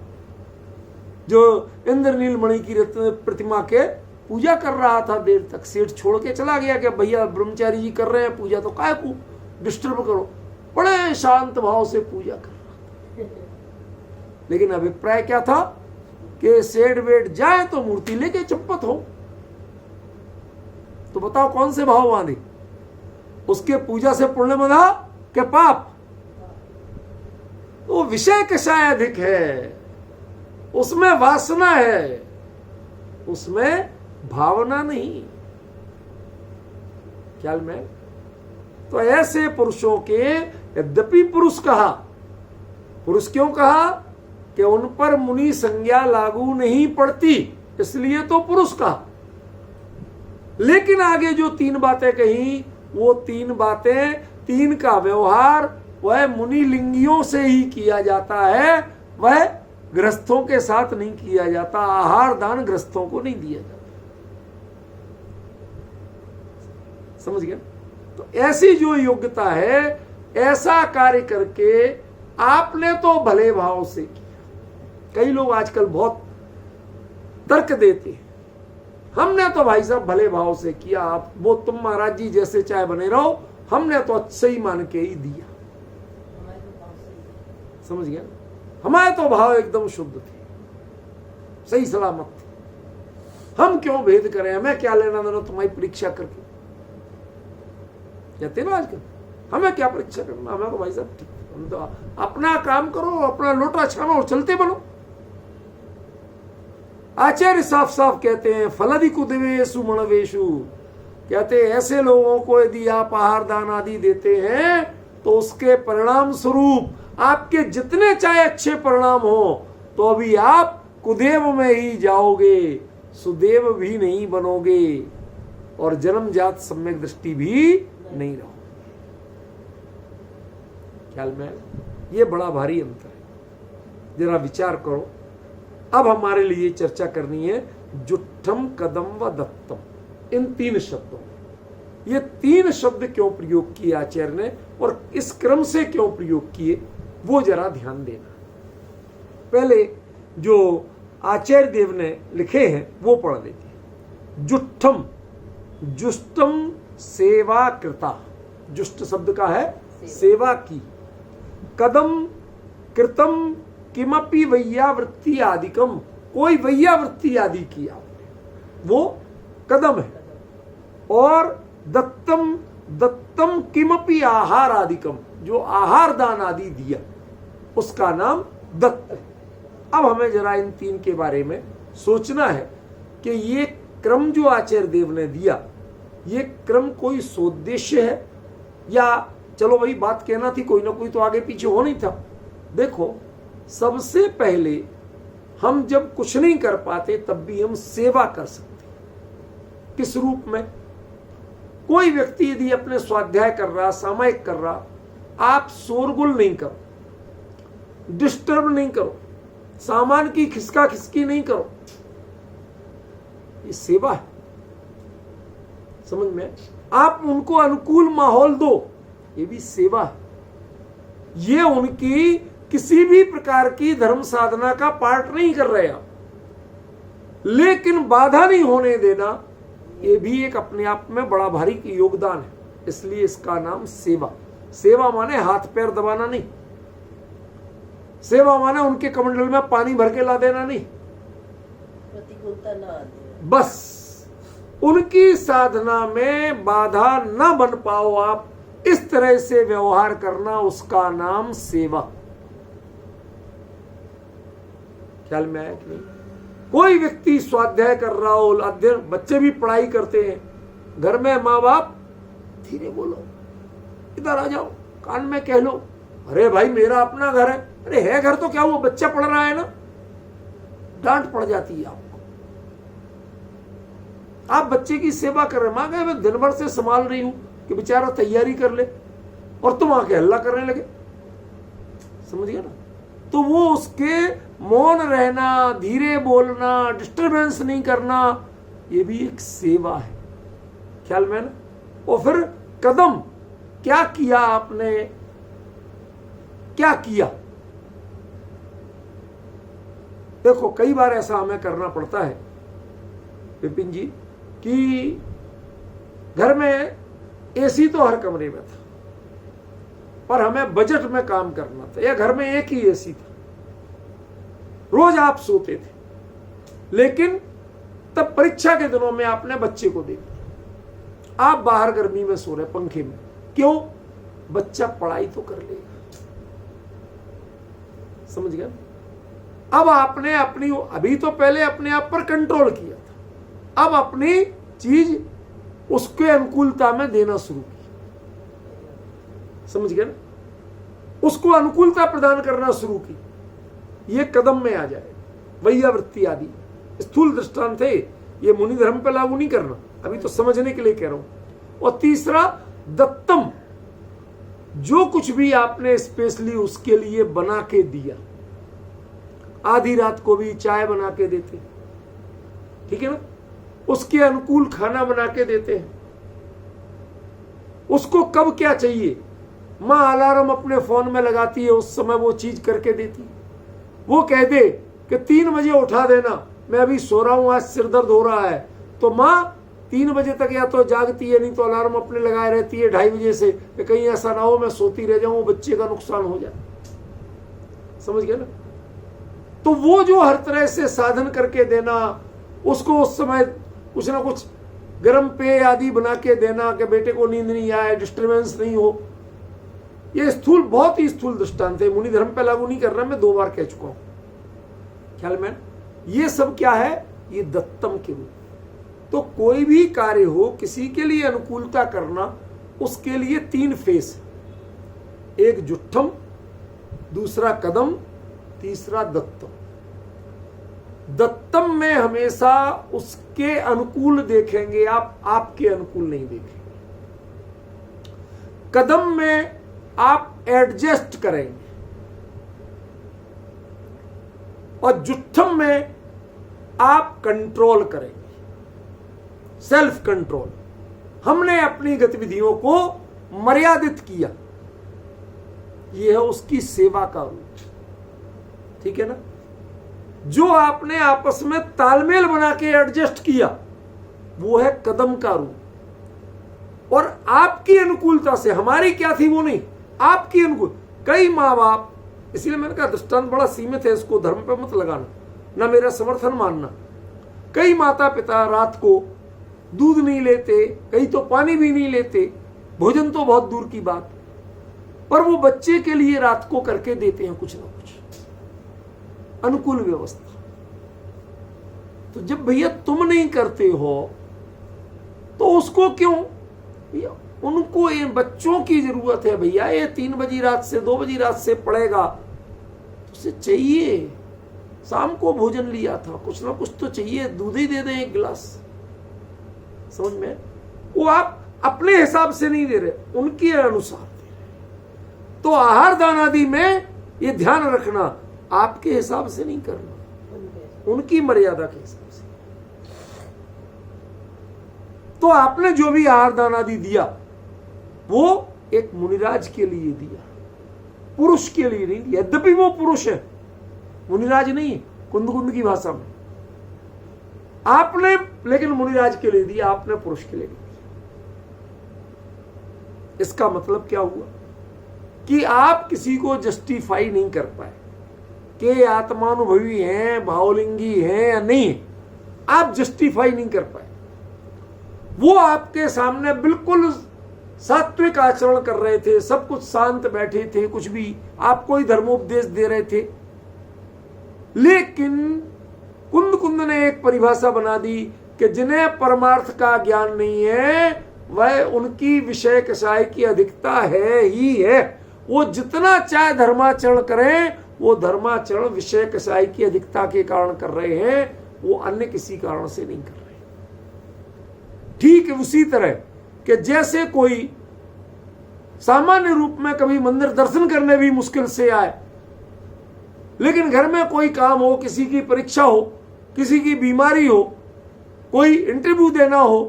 जो इंद्रनील मणि की रत्न प्रतिमा के पूजा कर रहा था देर तक। सेठ छोड़ के चला गया कि भैया ब्रह्मचारी जी कर रहे हैं पूजा, तो काय को डिस्टर्ब करो, बड़े शांत भाव से पूजा कर रहा था। लेकिन अभिप्राय क्या था कि सेठ वेट जाए तो मूर्ति लेके चंपत हो। तो बताओ कौन से भाव बांधे? उसके पूजा से पुण्य बंधा के पाप? तो विषय कषाय अधिक है, उसमें वासना है, उसमें भावना नहीं। ख्याल में? तो ऐसे पुरुषों के, यद्यपि पुरुष कहा, पुरुष क्यों कहा कि उन पर मुनि संज्ञा लागू नहीं पड़ती, इसलिए तो पुरुष कहा। लेकिन आगे जो तीन बातें कही, वो तीन बातें, तीन का व्यवहार वह मुनि लिंगियों से ही किया जाता है, वह गृहस्थों के साथ नहीं किया जाता। आहार दान गृहस्थों को नहीं दिया जाता। समझ गया? तो ऐसी जो योग्यता है, ऐसा कार्य करके आपने तो भले भाव से किया। कई लोग आजकल बहुत तर्क देते हैं, हमने तो भाई साहब भले भाव से किया, आप वो तुम महाराज जी जैसे चाहे बने रहो, हमने तो अच्छा ही मान के ही दिया। समझ गया? हमारे तो भाव एकदम शुद्ध थे, सही सलामत थे, हम क्यों भेद करें, हमें क्या लेना देना तुम्हारी परीक्षा करके। कहते ना आजकल, हमें क्या परीक्षा करना, हमें तो भाई साहब हम तो अपना काम करो, अपना लोटा छानो और चलते बनो। आचार्य साफ साफ कहते हैं, फलदि कुदेवेशु मणवेशु, कहते हैं ऐसे लोगों को यदि आप आहार दान आदि देते हैं तो उसके परिणाम स्वरूप आपके जितने चाहे अच्छे परिणाम हो, तो अभी आप कुदेव में ही जाओगे, सुदेव भी नहीं बनोगे और जन्मजात सम्यक दृष्टि भी नहीं रहोगे। ख्याल में ये बड़ा भारी अंतर है, जरा विचार करो। अब हमारे लिए चर्चा करनी है जुट्ठम, कदम व दत्तम, इन तीन शब्दों। ये तीन शब्द क्यों प्रयोग किए आचार्य ने और इस क्रम से क्यों प्रयोग किए, वो जरा ध्यान देना। पहले जो आचार्य देव ने लिखे हैं वो पढ़ लेते हैं। जुट्ठम, जुष्टम सेवा कृता, जुष्ट शब्द का है सेवा की। कदम, कृतम किमपि वैयावृत्ति आदिकम, कोई वैयावृत्ति आदि किया वो कदम है। और दत्तम, दत्तम किमपि आहार आदिकम, जो आहार दान आदि दिया उसका नाम दत्त है। अब हमें जरा इन तीन के बारे में सोचना है कि ये क्रम जो आचार्य देव ने दिया, ये क्रम कोई सोद्देश्य है या चलो भाई बात कहना थी, कोई ना कोई तो आगे पीछे हो नहीं था। देखो, सबसे पहले हम जब कुछ नहीं कर पाते तब भी हम सेवा कर सकते। किस रूप में? कोई व्यक्ति यदि अपने स्वाध्याय कर रहा, सामायिक कर रहा, आप शोरगुल नहीं करो, डिस्टर्ब नहीं करो, सामान की खिसका खिसकी नहीं करो, ये सेवा है। समझ में? आप उनको अनुकूल माहौल दो, ये भी सेवा है। ये उनकी किसी भी प्रकार की धर्म साधना का पार्ट नहीं कर रहे आप, लेकिन बाधा नहीं होने देना, ये भी एक अपने आप में बड़ा भारी योगदान है। इसलिए इसका नाम सेवा। सेवा माने हाथ पैर दबाना नहीं, सेवा माने उनके कमंडल में पानी भर के ला देना नहीं, प्रतिकूलता ना आती, बस उनकी साधना में बाधा न बन पाओ आप, इस तरह से व्यवहार करना, उसका नाम सेवा। ख्याल में आया कि नहीं? कोई व्यक्ति स्वाध्याय कर रहा हो, अध्ययन, बच्चे भी पढ़ाई करते हैं, घर में माँ बाप धीरे बोलो, इधर आ जाओ, कान में कह लो, अरे भाई मेरा अपना घर है, अरे है घर तो क्या वो बच्चा पढ़ रहा है ना, डांट पड़ जाती है आपको। आप बच्चे की सेवा कर रहे, मां कहे मैं दिन भर से संभाल रही हूं कि बेचारा तैयारी कर ले, और तुम आके हल्ला करने लगे। समझ गया ना? तो वो उसके मौन रहना, धीरे बोलना, डिस्टरबेंस नहीं करना, ये भी एक सेवा है। ख्याल में ना? और फिर कदम, क्या किया आपने, क्या किया? देखो, कई बार ऐसा हमें करना पड़ता है विपिन जी कि घर में एसी तो हर कमरे में था, पर हमें बजट में काम करना था, या घर में एक ही एसी था, रोज आप सोते थे, लेकिन तब परीक्षा के दिनों में आपने बच्चे को दे दिया, आप बाहर गर्मी में सो रहे पंखे में, क्यों? बच्चा पढ़ाई तो कर लेगा। समझ गया? अब आपने अपनी, अभी तो पहले अपने आप पर कंट्रोल किया था, अब अपनी चीज उसके अनुकूलता में देना शुरू की। समझ गया ना? उसको अनुकूलता प्रदान करना शुरू की, ये कदम में आ जाए। वैयावृत्ति आदि स्थूल दृष्टांत थे, ये मुनि धर्म पे लागू नहीं करना, अभी तो समझने के लिए कह रहा हूं। और तीसरा दत्तम, जो कुछ भी आपने स्पेशली उसके लिए बना के दिया, आधी रात को भी चाय बना के देते, ठीक है ना, उसके अनुकूल खाना बना के देते हैं, उसको कब क्या चाहिए, माँ अलार्म अपने फोन में लगाती है, उस समय वो चीज करके देती है। वो कह दे कि 3 बजे उठा देना, मैं अभी सो रहा हूं, आज सिर दर्द हो रहा है, तो माँ 3 बजे तक या तो जागती है, नहीं तो अलार्म अपने लगाए रहती है 2:30 बजे से, कि कहीं ऐसा ना हो मैं सोती रह जाऊं, बच्चे का नुकसान हो जाए। समझ गए ना? तो वो जो हर तरह से साधन करके देना, उसको उस समय कुछ ना कुछ गर्म पेय आदि बना के देना कि बेटे को नींद नहीं आए, डिस्टर्बेंस नहीं हो, ये स्थूल, बहुत ही स्थूल दृष्टांत है, मुनि धर्म पे लागू नहीं कर रहा, मैं 2 बार कह चुका हूं ख्याल में। ये सब क्या है, ये दत्तम के रूप। तो कोई भी कार्य हो, किसी के लिए अनुकूलता करना, उसके लिए 3 फेस, एक जुट्ठम, दूसरा कदम, तीसरा दत्तम। दत्तम में हमेशा उसके अनुकूल देखेंगे आप, आपके अनुकूल नहीं देखेंगे। कदम में आप एडजस्ट करेंगे, और जुट्ठम में आप कंट्रोल करेंगे, सेल्फ कंट्रोल। हमने अपनी गतिविधियों को मर्यादित किया, यह है उसकी सेवा का रूप। ठीक है ना? जो आपने आपस में तालमेल बना के एडजस्ट किया, वो है कदम का रूप। और आपकी अनुकूलता से, हमारी क्या थी वो नहीं, आपकी अनुकूल। कई माँ बाप, इसलिए मैंने कहा दृष्टांत बड़ा सीमित है, इसको धर्म पे मत लगाना, ना मेरा समर्थन मानना। कई माता पिता रात को दूध नहीं लेते, कई तो पानी भी नहीं लेते, भोजन तो बहुत दूर की बात, पर वो बच्चे के लिए रात को करके देते हैं कुछ ना कुछ अनुकूल व्यवस्था। तो जब भैया तुम नहीं करते हो तो उसको क्यों? भैया उनको, ये बच्चों की जरूरत है भैया, ये 3 बजी रात से 2 बजी रात से पढ़ेगा तो उसे चाहिए, शाम को भोजन लिया था, कुछ ना कुछ तो चाहिए, दूध ही दे दें 1 गिलास। समझ में? वो आप अपने हिसाब से नहीं दे रहे, उनके अनुसार दे रहे। तो आहार दान आदि में ये ध्यान रखना, आपके हिसाब से नहीं करना, उनकी मर्यादा के हिसाब से। तो आपने जो भी आहार दान आदि दिया, वो एक मुनिराज के लिए दिया, पुरुष के लिए नहीं दिया। यद्यपि वो पुरुष है, मुनिराज नहीं है कुंद की भाषा में, आपने लेकिन मुनिराज के लिए दिया, आपने पुरुष के लिए दिया। इसका मतलब क्या हुआ कि आप किसी को जस्टिफाई नहीं कर पाए कि आत्मानुभवी हैं, भावलिंगी हैं या नहीं, आप जस्टिफाई नहीं कर पाए। वो आपके सामने बिल्कुल सात्विक आचरण कर रहे थे, सब कुछ शांत बैठे थे, कुछ भी आपको ही धर्मोपदेश दे रहे थे, लेकिन कुंद ने एक परिभाषा बना दी कि जिन्हें परमार्थ का ज्ञान नहीं है, वह उनकी विषय कषाय की अधिकता है ही है। वो जितना चाहे धर्माचरण करें, वो धर्माचरण विषय कषाय की अधिकता के कारण कर रहे हैं, वो अन्य किसी कारण से नहीं कर रहे। ठीक उसी तरह कि जैसे कोई सामान्य रूप में कभी मंदिर दर्शन करने भी मुश्किल से आए, लेकिन घर में कोई काम हो, किसी की परीक्षा हो, किसी की बीमारी हो, कोई इंटरव्यू देना हो,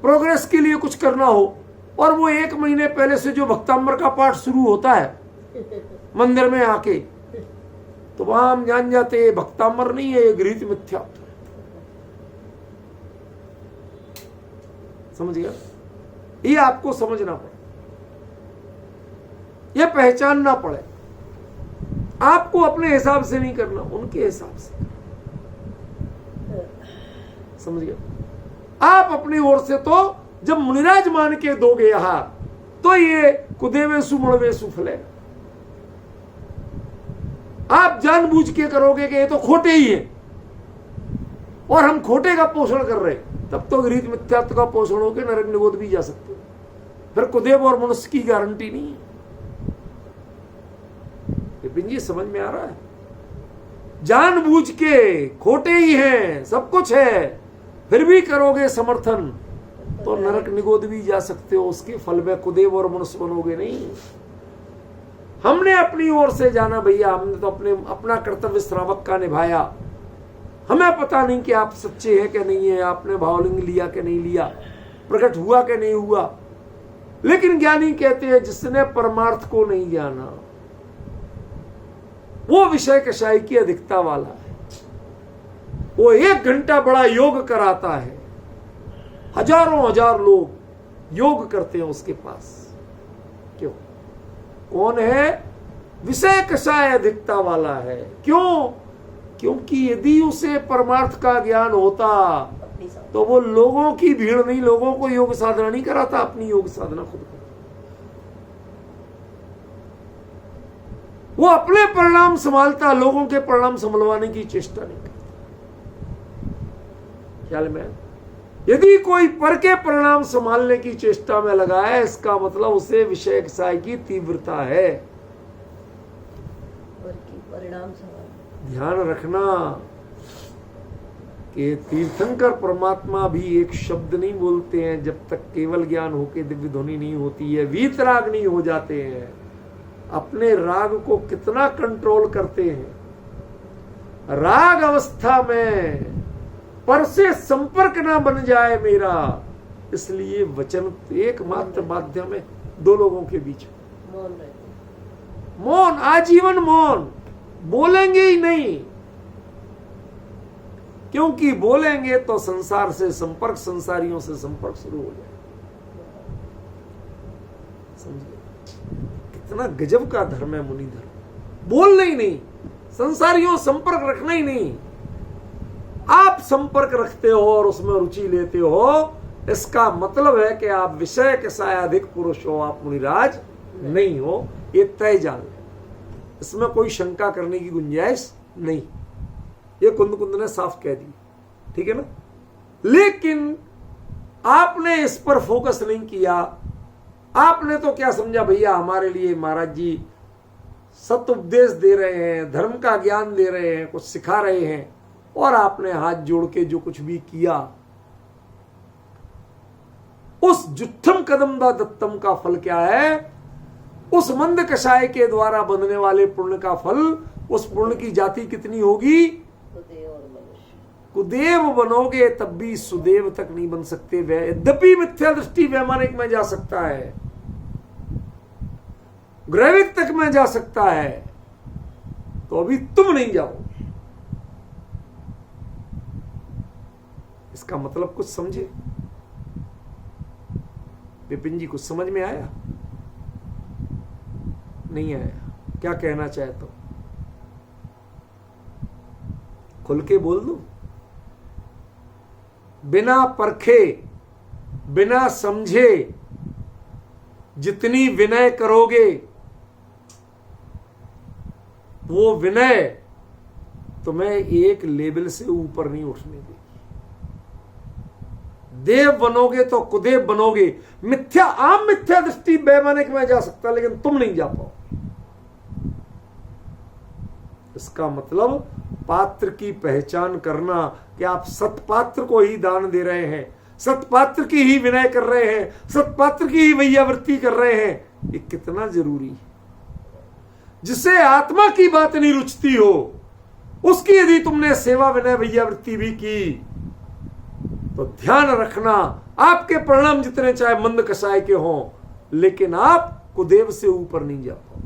प्रोग्रेस के लिए कुछ करना हो, और वो 1 महीने पहले से जो भक्तांबर का पाठ शुरू होता है मंदिर में आके, तो वहां हम जान जाते हैं भक्तांबर नहीं है, ये गृहीत मिथ्यात्व है। समझ गया? ये आपको समझना पड़े, ये पहचानना पड़े। आपको अपने हिसाब से नहीं करना, उनके हिसाब से। समझ गया? आप अपनी ओर से तो जब मुनिराज मान के दोगे आहार, तो ये कुदेवेसु मुड़वेसु फलेगा। आप जानबूझ के करोगे कि ये तो खोटे ही है और हम खोटे का पोषण कर रहे, तब तो गृहीत मिथ्यात्व का पोषण होकर नरक निगोद भी जा सकते हो। फिर कुदेव और मनुष्य की गारंटी नहीं है। विपिन जी समझ में आ रहा है? जानबूझ के खोटे ही हैं, सब कुछ है, फिर भी करोगे समर्थन तो नरक निगोद भी जा सकते हो। उसके फल में कुदेव और मनुष्य बनोगे नहीं। हमने अपनी ओर से जाना भैया, हमने तो अपना कर्तव्य श्रावक का निभाया। हमें पता नहीं कि आप सच्चे हैं कि नहीं है, आपने भावलिंग लिया कि नहीं लिया, प्रकट हुआ कि नहीं हुआ, लेकिन ज्ञानी कहते हैं जिसने परमार्थ को नहीं जाना वो विषय कषाय की अधिकता वाला है। वो 1 घंटा बड़ा योग कराता है, हजारों हजार लोग योग करते हैं उसके पास। क्यों? कौन है? विषय कषाय अधिकता वाला है। क्यों? क्योंकि यदि उसे परमार्थ का ज्ञान होता तो वो लोगों की भीड़ नहीं, लोगों को योग साधना नहीं कराता, अपनी योग साधना खुद करता। वो अपने परिणाम संभालता, लोगों के परिणाम संभलवाने की चेष्टा नहीं करता। ख्याल में? यदि कोई पर के परिणाम संभालने की चेष्टा में लगा है, इसका मतलब उसे विषय कषाय की तीव्रता है। पर की परिणाम संभाल। ध्यान रखना कि तीर्थंकर परमात्मा भी एक शब्द नहीं बोलते हैं जब तक केवल ज्ञान होके दिव्य ध्वनि नहीं होती है, वीतराग नहीं हो जाते हैं। अपने राग को कितना कंट्रोल करते हैं। राग अवस्था में पर से संपर्क ना बन जाए मेरा, इसलिए वचन एकमात्र माध्यम है 2 लोगों के बीच। मौन रहते, मौन, आजीवन मौन, बोलेंगे ही नहीं। क्योंकि बोलेंगे तो संसार से संपर्क, संसारियों से संपर्क शुरू हो जाए। समझिए कितना गजब का धर्म है मुनि धर्म। बोलना ही नहीं, संसारियों संपर्क रखना ही नहीं। आप संपर्क रखते हो और उसमें रुचि लेते हो, इसका मतलब है कि आप विषय के सायाधिक पुरुष हो, आप मुनिराज नहीं हो। ये तय जान लें, इसमें कोई शंका करने की गुंजाइश नहीं। ये कुंद ने साफ कह दी, ठीक है ना। लेकिन आपने इस पर फोकस नहीं किया। आपने तो क्या समझा, भैया हमारे लिए महाराज जी सत्य उपदेश दे रहे हैं, धर्म का ज्ञान दे रहे हैं, कुछ सिखा रहे हैं, और आपने हाथ जोड़ के जो कुछ भी किया, उस जुट्ठम कदमदा दत्तम का फल क्या है? उस मंद कषाय के द्वारा बनने वाले पुण्य का फल, उस पुण्य की जाति कितनी होगी? कुदेव और मनुष्य। कुदेव बनोगे तब भी सुदेव तक नहीं बन सकते। यद्यपि मिथ्या दृष्टि वैमानिक में जा सकता है, ग्रैविक तक में जा सकता है, तो अभी तुम नहीं जाओगे। इसका मतलब कुछ समझे? विपिन जी कुछ समझ में आया? नहीं आया? क्या कहना चाहता हूं? खुल के बोल दो। बिना परखे, बिना समझे जितनी विनय करोगे, वो विनय तुम्हें एक लेवल से ऊपर नहीं उठने देगी। देव बनोगे तो कुदेव बनोगे। आम मिथ्या दृष्टि वैमानिक में जा सकता, लेकिन तुम नहीं जा पाओगे। इसका मतलब पात्र की पहचान करना कि आप सतपात्र को ही दान दे रहे हैं, सतपात्र की ही विनय कर रहे हैं, सतपात्र की ही वैयावृत्ति कर रहे हैं, ये कितना जरूरी है। जिसे आत्मा की बात नहीं रुचती हो, उसकी यदि तुमने सेवा विनय वैयावृत्ति भी की, तो ध्यान रखना आपके परिणाम जितने चाहे मंद कषाय के हों, लेकिन आप कुदेव से ऊपर नहीं जा पाओगे।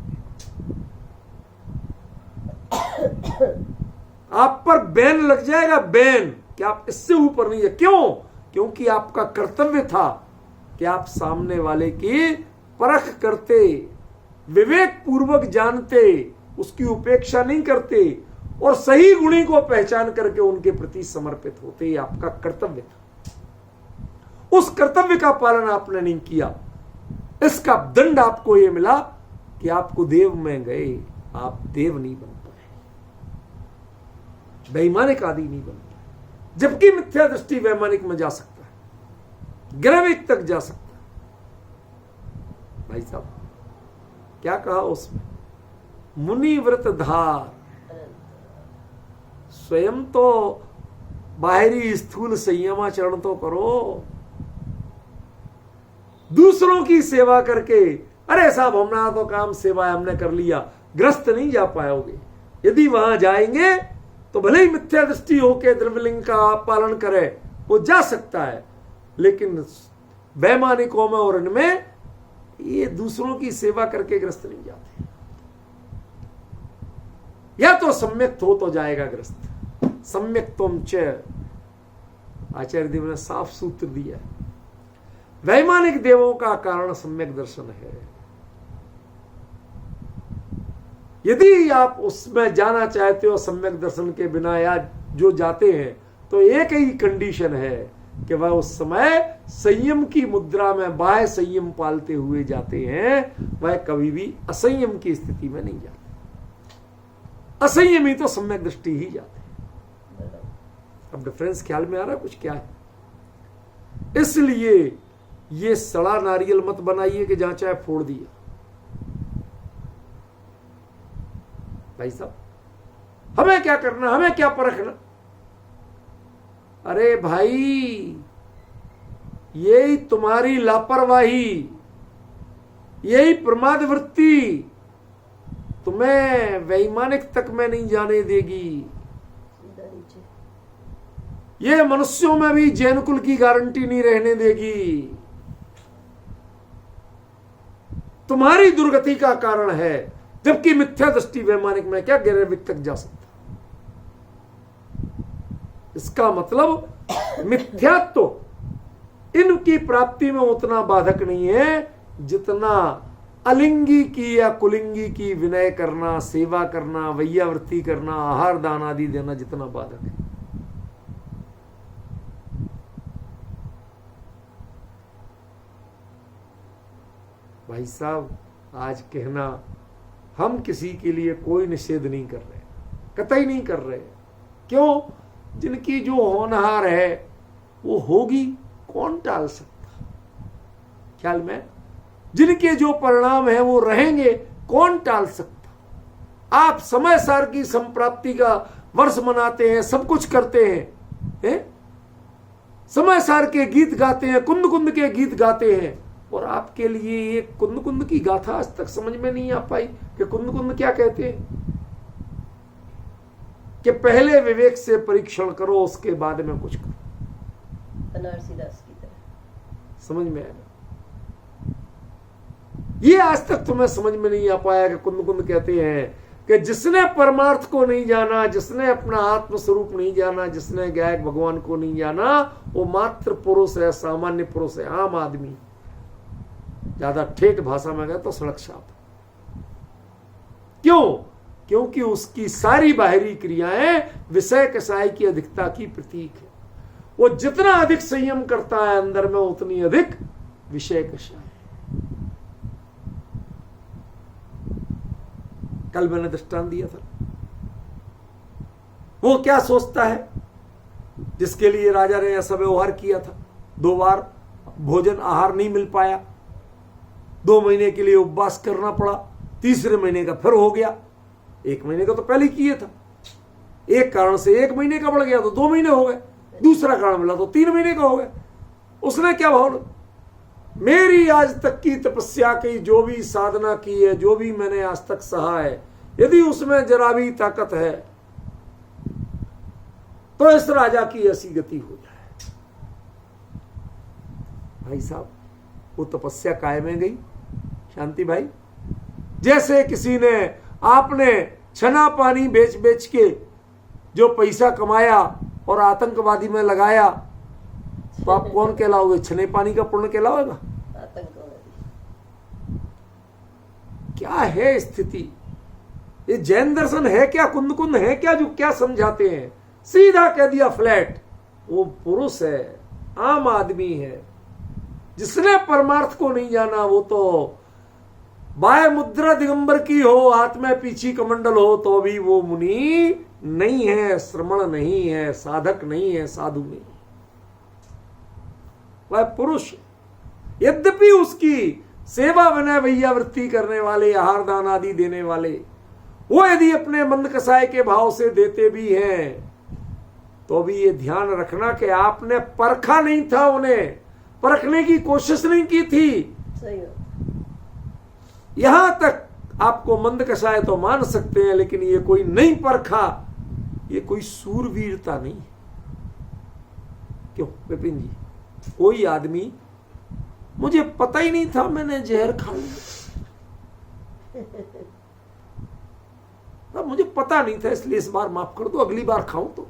आप पर बैन लग जाएगा, बैन, कि आप इससे ऊपर नहीं है। क्यों? क्योंकि आपका कर्तव्य था कि आप सामने वाले की परख करते, विवेक पूर्वक जानते, उसकी उपेक्षा नहीं करते, और सही गुणी को पहचान करके उनके प्रति समर्पित होते। ये आपका कर्तव्य था। उस कर्तव्य का पालन आपने नहीं किया, इसका दंड आपको ये मिला कि आपको देव में गए, आप देव नहीं बन पाए, वैमानिक आदि नहीं बन पाए। जबकि मिथ्या दृष्टि वैमानिक में जा सकता है, ग्रैविक तक जा सकता है। भाई साहब क्या कहा उसमें? मुनि व्रत धार, स्वयं तो बाहरी स्थूल संयमाचरण तो करो, दूसरों की सेवा करके, अरे साहब हमारा तो काम सेवा है, हमने कर लिया, ग्रस्त नहीं जा पाओगे। यदि वहां जाएंगे तो भले ही मिथ्या दृष्टि होकर द्रव्यलिंग का पालन करे, वो जा सकता है, लेकिन वैमानिकों में और इनमें दूसरों की सेवा करके ग्रस्त नहीं जाते। या तो सम्यक्त हो तो जाएगा ग्रस्त। सम्यक तुम च, आचार्य देव ने साफ सूत्र दिया है। वैमानिक देवों का कारण सम्यक दर्शन है। यदि आप उसमें जाना चाहते हो सम्यक दर्शन के बिना, या जो जाते हैं, तो एक ही कंडीशन है कि वह उस समय संयम की मुद्रा में बाह्य संयम पालते हुए जाते हैं। वह कभी भी असंयम की स्थिति में नहीं जाते। असंयमी तो सम्यक दृष्टि ही जाते हैं। अब डिफरेंस ख्याल में आ रहा कुछ क्या है? इसलिए ये सड़ा नारियल मत बनाइए कि जहां चाहे फोड़ दिया। भाई साहब, हमें क्या करना, हमें क्या परखना? अरे भाई, यही तुम्हारी लापरवाही, यही प्रमाद वृत्ति तुम्हें वैमानिक तक में नहीं जाने देगी। ये मनुष्यों में भी जैन कुल की गारंटी नहीं रहने देगी। तुम्हारी दुर्गति का कारण है। जबकि मिथ्या दृष्टि वैमानिक में क्या गैरविक तक जा सकता। इसका मतलब मिथ्यात्व इनकी प्राप्ति में उतना बाधक नहीं है जितना अलिंगी की या कुलिंगी की विनय करना, सेवा करना, वैयावृत्ति करना, आहार दान आदि देना जितना बाधक है। भाई साहब, आज कहना हम किसी के लिए कोई निषेध नहीं कर रहे, कतई नहीं कर रहे। क्यों? जिनकी जो होनहार है वो होगी, कौन टाल सकता? ख्याल में, जिनके जो परिणाम है वो रहेंगे, कौन टाल सकता? आप समय सार की संप्राप्ति का वर्ष मनाते हैं, सब कुछ करते हैं, समय सार के गीत गाते हैं, कुंद कुंद के गीत गाते हैं, और आपके लिए ये कुंद कुंद की गाथा आज तक समझ में नहीं आ पाई कि कुंद कुंद क्या कहते हैं। कि पहले विवेक से परीक्षण करो, उसके बाद में कुछ करो। बनारसी दास की तरह समझ में आएगा। ये आज तक तुम्हें समझ में नहीं आ पाया कि कुंद कुंद कहते हैं कि जिसने परमार्थ को नहीं जाना, जिसने अपना आत्मस्वरूप नहीं जाना, जिसने गायक भगवान को नहीं जाना, वो मात्र पुरुष है, सामान्य पुरुष है, आम आदमी। ज्यादा ठेठ भाषा में गए तो सड़क छाप। क्यों? क्योंकि उसकी सारी बाहरी क्रियाएं विषय कसाई की अधिकता की प्रतीक है। वो जितना अधिक संयम करता है अंदर में, उतनी अधिक विषय कसाई। कल मैंने दृष्टांत दिया था। वो क्या सोचता है जिसके लिए राजा ने ऐसा व्यवहार किया था? 2 बार भोजन आहार नहीं मिल पाया, 2 महीने के लिए उपवास करना पड़ा, तीसरे महीने का फिर हो गया। 1 महीने का तो पहले किए था, एक कारण से 1 महीने का बढ़ गया तो 2 महीने हो गए, दूसरा कारण मिला तो 3 महीने का हो गया। उसने क्या भाव, मेरी आज तक की तपस्या की, जो भी साधना की है, जो भी मैंने आज तक सहा है, यदि उसमें जरा भी ताकत है तो इस राजा की ऐसी गति हो जाए। भाई साहब, वो तपस्या काय में गई शांति भाई। जैसे किसी ने, आपने छना पानी बेच बेच के जो पैसा कमाया और आतंकवादी में लगाया, तो आप कौन कहलाओगे? छने पानी का पुण्य कहलाओगे? क्या है स्थिति? ये जैन दर्शन है क्या? कुंद कुंद है क्या? जो क्या समझाते हैं, सीधा कह दिया फ्लैट। वो पुरुष है, आम आदमी है, जिसने परमार्थ को नहीं जाना। वो तो बाय मुद्रा दिगंबर की हो, हाथ में पीछी कमंडल हो, तो भी वो मुनि नहीं है, श्रमण नहीं है, साधक नहीं है, साधु नहीं। वह पुरुष, यद्यपि उसकी सेवा विनय वैयावृत्ति करने वाले, आहार दान आदि देने वाले, वो यदि अपने मंद कसाय के भाव से देते भी हैं, तो भी ये ध्यान रखना कि आपने परखा नहीं था, उन्हें परखने की कोशिश नहीं की थी। सही हो। यहां तक आपको मंद कसाय तो मान सकते हैं, लेकिन ये कोई नहीं परखा, ये कोई सूरवीरता नहीं। क्यों विपिन जी? कोई आदमी मुझे पता ही नहीं था मैंने जहर खा लिया। अब मुझे पता नहीं था, इसलिए इस बार माफ कर दो, अगली बार खाऊं तो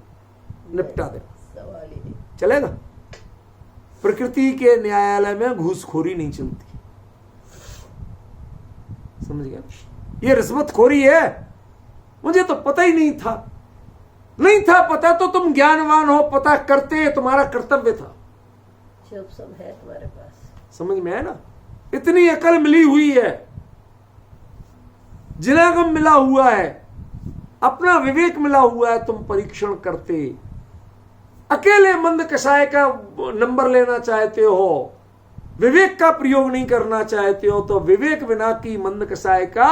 निपटा दे। सवाल ही नहीं। चलेगा? प्रकृति के न्यायालय में घूसखोरी नहीं चलती, समझ गया? ये रिश्वतखोरी है। मुझे तो पता ही नहीं था, नहीं था पता तो तुम ज्ञानवान हो, पता करते, तुम्हारा कर्तव्य था। शुभ सब है तुम्हारे पास। समझ में है ना? इतनी अकल मिली हुई है, जिनागम मिला हुआ है, अपना विवेक मिला हुआ है, तुम परीक्षण करते। अकेले मंद कषाय का नंबर लेना चाहते हो, विवेक का प्रयोग नहीं करना चाहते हो, तो विवेक बिना की मंद कषाय का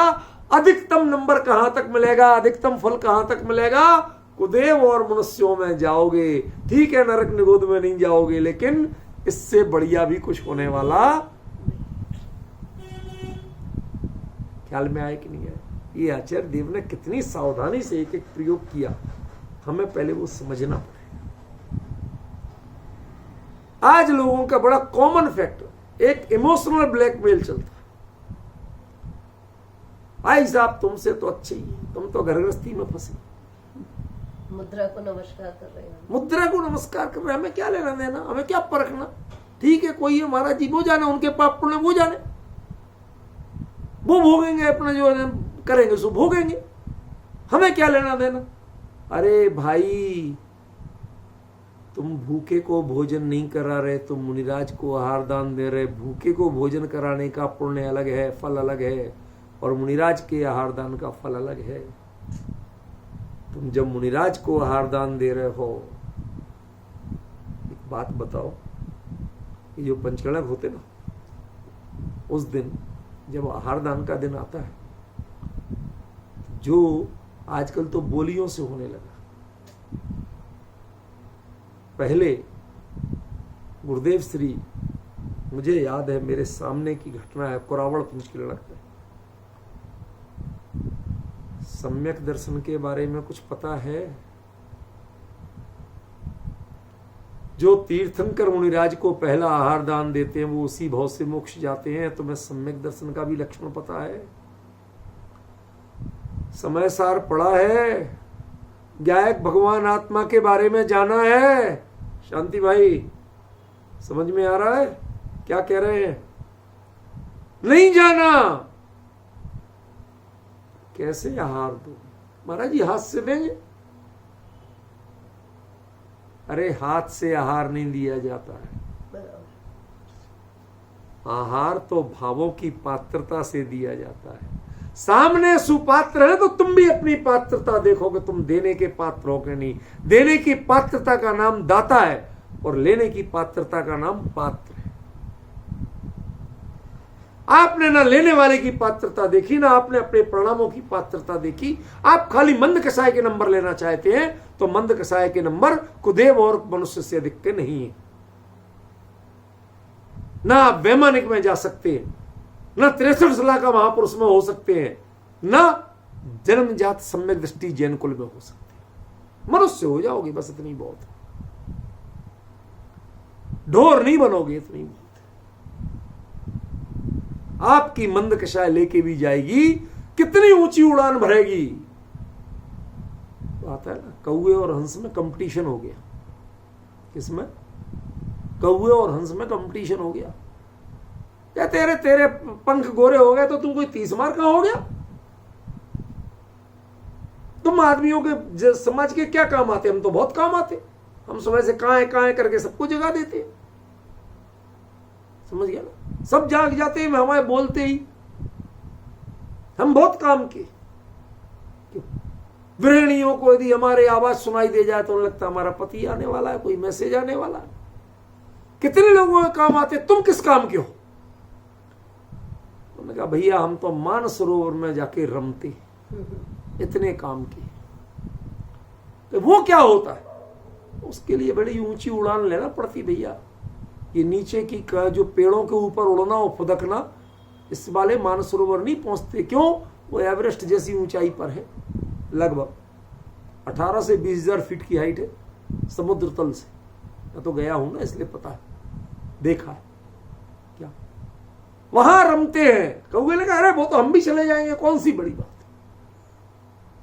अधिकतम नंबर कहां तक मिलेगा, अधिकतम फल कहां तक मिलेगा? कुदेव और मनुष्यों में जाओगे, ठीक है, नरक निगोद में नहीं जाओगे, लेकिन इससे बढ़िया भी कुछ होने वाला। ख्याल में आए कि नहीं आए? ये आचार्य देव ने कितनी सावधानी से एक एक प्रयोग किया, हमें पहले वो समझना पड़ेगा। आज लोगों का बड़ा कॉमन फैक्टर एक इमोशनल ब्लैकमेल चलता है। भाई साहब तुमसे तो अच्छे ही, तुम तो घर गृहस्थी में फंसे, मुद्रा को नमस्कार कर रहे हैं। मुद्रा को नमस्कार कर रहे हैं, हमें क्या लेना देना, हमें क्या परखना? ठीक है, कोई है महाराज जी, वो जाने, उनके पाप पुण्य वो जाने, वो भोगेंगे, अपना जो करेंगे सो भोगेंगे, हमें क्या लेना देना? अरे भाई, तुम भूखे को भोजन नहीं करा रहे, तुम मुनिराज को आहार दान दे रहे। भूखे को भोजन कराने का पुण्य अलग है, फल अलग है, और मुनिराज के आहार दान का फल अलग है। तुम जब मुनिराज को आहार दान दे रहे हो, एक बात बताओ, ये जो पंचकर्णक होते ना, उस दिन जब आहार दान का दिन आता है, जो आजकल तो बोलियों से होने लगा, पहले गुरुदेव श्री, मुझे याद है मेरे सामने की घटना है, कुरावड़ पंचकर्णक में। सम्यक दर्शन के बारे में कुछ पता है? जो तीर्थंकर मुनिराज को पहला आहार दान देते हैं वो उसी भाव से मोक्ष जाते हैं। तुम्हें सम्यक दर्शन का भी लक्षण पता है? समय सार पढ़ा है? गायक भगवान आत्मा के बारे में जाना है? शांति भाई, समझ में आ रहा है क्या कह रहे हैं? नहीं जाना, कैसे आहार दो? महाराज जी हाथ से देंगे? अरे हाथ से आहार नहीं दिया जाता है, आहार तो भावों की पात्रता से दिया जाता है। सामने सुपात्र है तो तुम भी अपनी पात्रता देखोगे, तुम देने के पात्र हो कि नहीं। देने की पात्रता का नाम दाता है और लेने की पात्रता का नाम पात्र है। आपने ना लेने वाले की पात्रता देखी, ना आपने अपने प्रणामों की पात्रता देखी। आप खाली मंद कसाय के नंबर लेना चाहते हैं, तो मंद कसाय के नंबर कुदेव और मनुष्य से अधिक के नहीं है। ना आप वैमानिक में जा सकते हैं, न 63 सलाह का महापुरुष में हो सकते हैं, न जन्मजात सम्यक दृष्टि जैन कुल में हो सकते हैं। मनुष्य हो जाओगे, बस इतनी बहुत है। ढोर नहीं बनोगे, इतनी बहुत है। आपकी मंद कषाय लेके भी जाएगी, कितनी ऊंची उड़ान भरेगी। आता है ना, कौवे और हंस में कंपटीशन हो गया। किसमें? कौवे और हंस में कंपटीशन हो गया। या तेरे पंख गोरे हो गए तो तुम कोई 30 मार का हो गया? तुम आदमियों के समाज के क्या काम आते? हम तो बहुत काम आते। हम सुबह से कहां करके सबको जगा देते हैं। समझ गया ना? सब जाग जाते हैं हमारे बोलते ही। हम बहुत काम किए। गृहिणियों को यदि हमारे आवाज सुनाई दे जाए तो लगता हमारा पति आने वाला है, कोई मैसेज आने वाला है। कितने लोगों के काम आते, तुम किस काम के हो? उन्होंने कहा भैया हम तो मानसरोवर में जाके रमते, इतने काम किए। तो वो क्या होता है? उसके लिए बड़ी ऊंची उड़ान लेना पड़ती भैया। ये नीचे की जो पेड़ों के ऊपर उड़ना और फुदकना, इस वाले मानसरोवर नहीं पहुंचते। क्यों? वो एवरेस्ट जैसी ऊंचाई पर है, लगभग 18 से 20,000 फीट की हाइट है समुद्र तल से। मैं तो गया हूं ना, इसलिए पता है, देखा है। क्या वहां रमते हैं। कौवे ने कहा अरे वो तो हम भी चले जाएंगे, कौन सी बड़ी बात।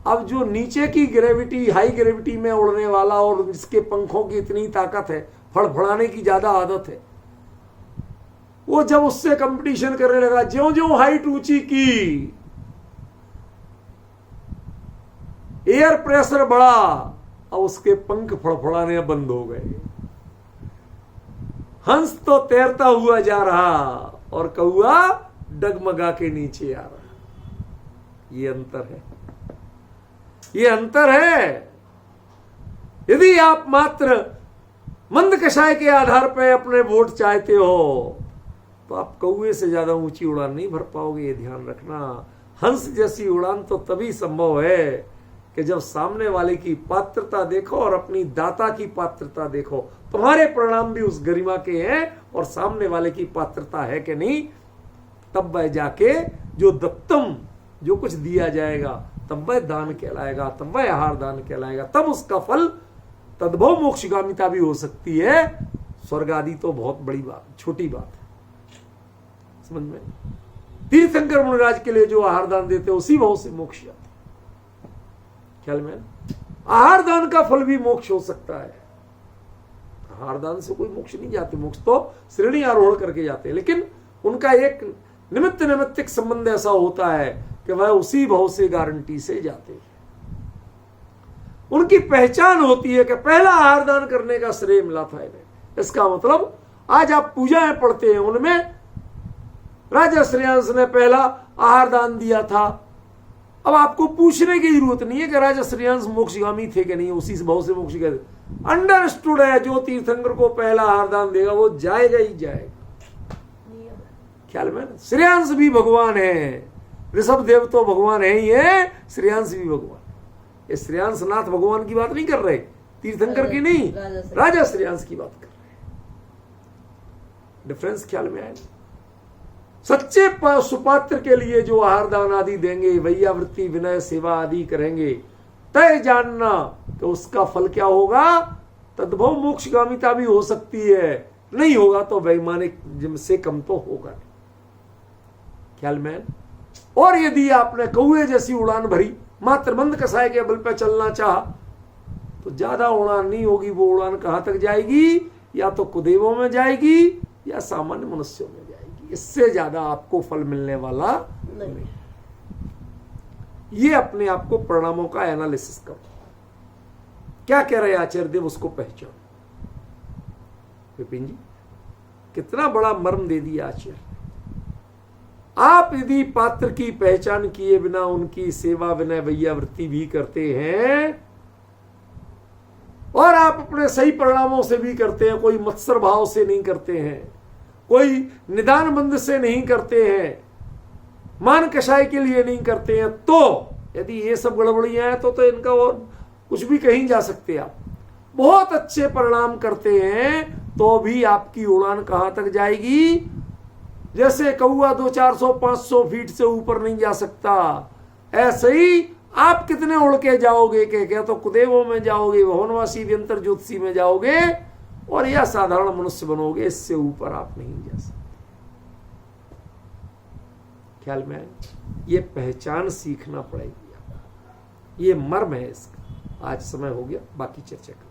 अब जो नीचे की ग्रेविटी, हाई ग्रेविटी में उड़ने वाला और जिसके पंखों की इतनी ताकत है, फड़फड़ाने की ज्यादा आदत है, वो जब उससे कंपटीशन करने लगा, ज्यों ज्यों हाइट ऊंची की, एयर प्रेशर बढ़ा, अब उसके पंख फड़फड़ाने बंद हो गए। हंस तो तैरता हुआ जा रहा और कौआ डगमगा के नीचे आ रहा। ये अंतर है, ये अंतर है। यदि आप मात्र मंद कषाय के आधार पर अपने वोट चाहते हो तो आप कौए से ज्यादा ऊंची उड़ान नहीं भर पाओगे, ये ध्यान रखना। हंस जैसी उड़ान तो तभी संभव है कि जब सामने वाले की पात्रता देखो और अपनी दाता की पात्रता देखो। तुम्हारे परिणाम भी उस गरिमा के हैं और सामने वाले की पात्रता है कि नहीं, तब वह जाके जो दत्तम, जो कुछ दिया जाएगा, तब वह दान कहलाएगा, तब वह आहार दान कहलाएगा, तब उसका फल तद्भव मोक्षगामिता भी हो सकती है। स्वर्ग आदि तो बहुत बड़ी बात, छोटी बात है, समझ में। तीर्थंकर मुनिराज के लिए जो आहार दान देते उसी भाव से मोक्ष जाता, ख्याल में। आहार दान का फल भी मोक्ष हो सकता है। आहार दान से कोई मोक्ष नहीं जाते, मोक्ष तो श्रेणी आरोहण करके जाते हैं, लेकिन उनका एक निमित्त नैमित्तिक संबंध ऐसा होता है कि वह उसी भाव से गारंटी से जाते हैं। उनकी पहचान होती है कि पहला आहार दान करने का श्रेय मिला था इन्हें। इसका मतलब आज आप पूजाएं पढ़ते हैं, उनमें राजा श्रेयांस ने पहला आहार दान दिया था। अब आपको पूछने की जरूरत नहीं है कि राजा श्रेयांस मोक्षगामी थे कि नहीं, उसी भाव से मोक्ष गए। अंडरस्टूड है, जो तीर्थंकर को पहला आहार दान देगा वो जाएगा ही जाएगा, ख्याल में। श्रेयांस भी भगवान है, ऋषभ देव तो भगवान है ही है, श्रेयांस भी भगवान। ये श्रेयांस नाथ भगवान की बात नहीं कर रहे, तीर्थंकर की नहीं, राजा श्रेयांस की बात कर रहे हैं। डिफरेंस ख्याल में आए। सच्चे सुपात्र के लिए जो आहार दान आदि देंगे, वैयावृत्ति, विनय, सेवा आदि करेंगे, तय जानना कि उसका फल क्या होगा। तद्भव मोक्षगामिता भी हो सकती है, नहीं होगा तो वैमानिक से कम तो होगा, ख्याल में। और यदि आपने कौए जैसी उड़ान भरी, मात्र मंद कसाय के बल पर चलना चाहा, तो ज्यादा उड़ान नहीं होगी। वो उड़ान कहां तक जाएगी, या तो कुदेवों में जाएगी या सामान्य मनुष्यों में जाएगी, इससे ज्यादा आपको फल मिलने वाला नहीं। ये अपने आप को परिणामों का एनालिसिस करो, क्या कह रहे आचार्य देव उसको पहचानो। विपिन जी कितना बड़ा मर्म दे दिया आचार्य। आप यदि पात्र की पहचान किए बिना उनकी सेवा, विनय, वैयावृत्ति भी करते हैं, और आप अपने सही परिणामों से भी करते हैं, कोई मत्सर भाव से नहीं करते हैं, कोई निदान बंद से नहीं करते हैं, मान कषाय के लिए नहीं करते हैं, तो यदि ये सब गड़बड़ियां हैं तो इनका और कुछ भी कहीं जा सकते आप। बहुत अच्छे परिणाम करते हैं तो भी आपकी उड़ान कहां तक जाएगी। जैसे कौआ 200-400-500 फीट से ऊपर नहीं जा सकता, ऐसे ही आप कितने उड़ के जाओगे कि क्या तो कुदेवों में जाओगे, भवनवासी व्यंतर ज्योतिषी में जाओगे, और या साधारण मनुष्य बनोगे, इससे ऊपर आप नहीं जा सकते, ख्याल में। ये पहचान सीखना पड़ेगी, ये मर्म है इसका। आज समय हो गया, बाकी चर्चा करें।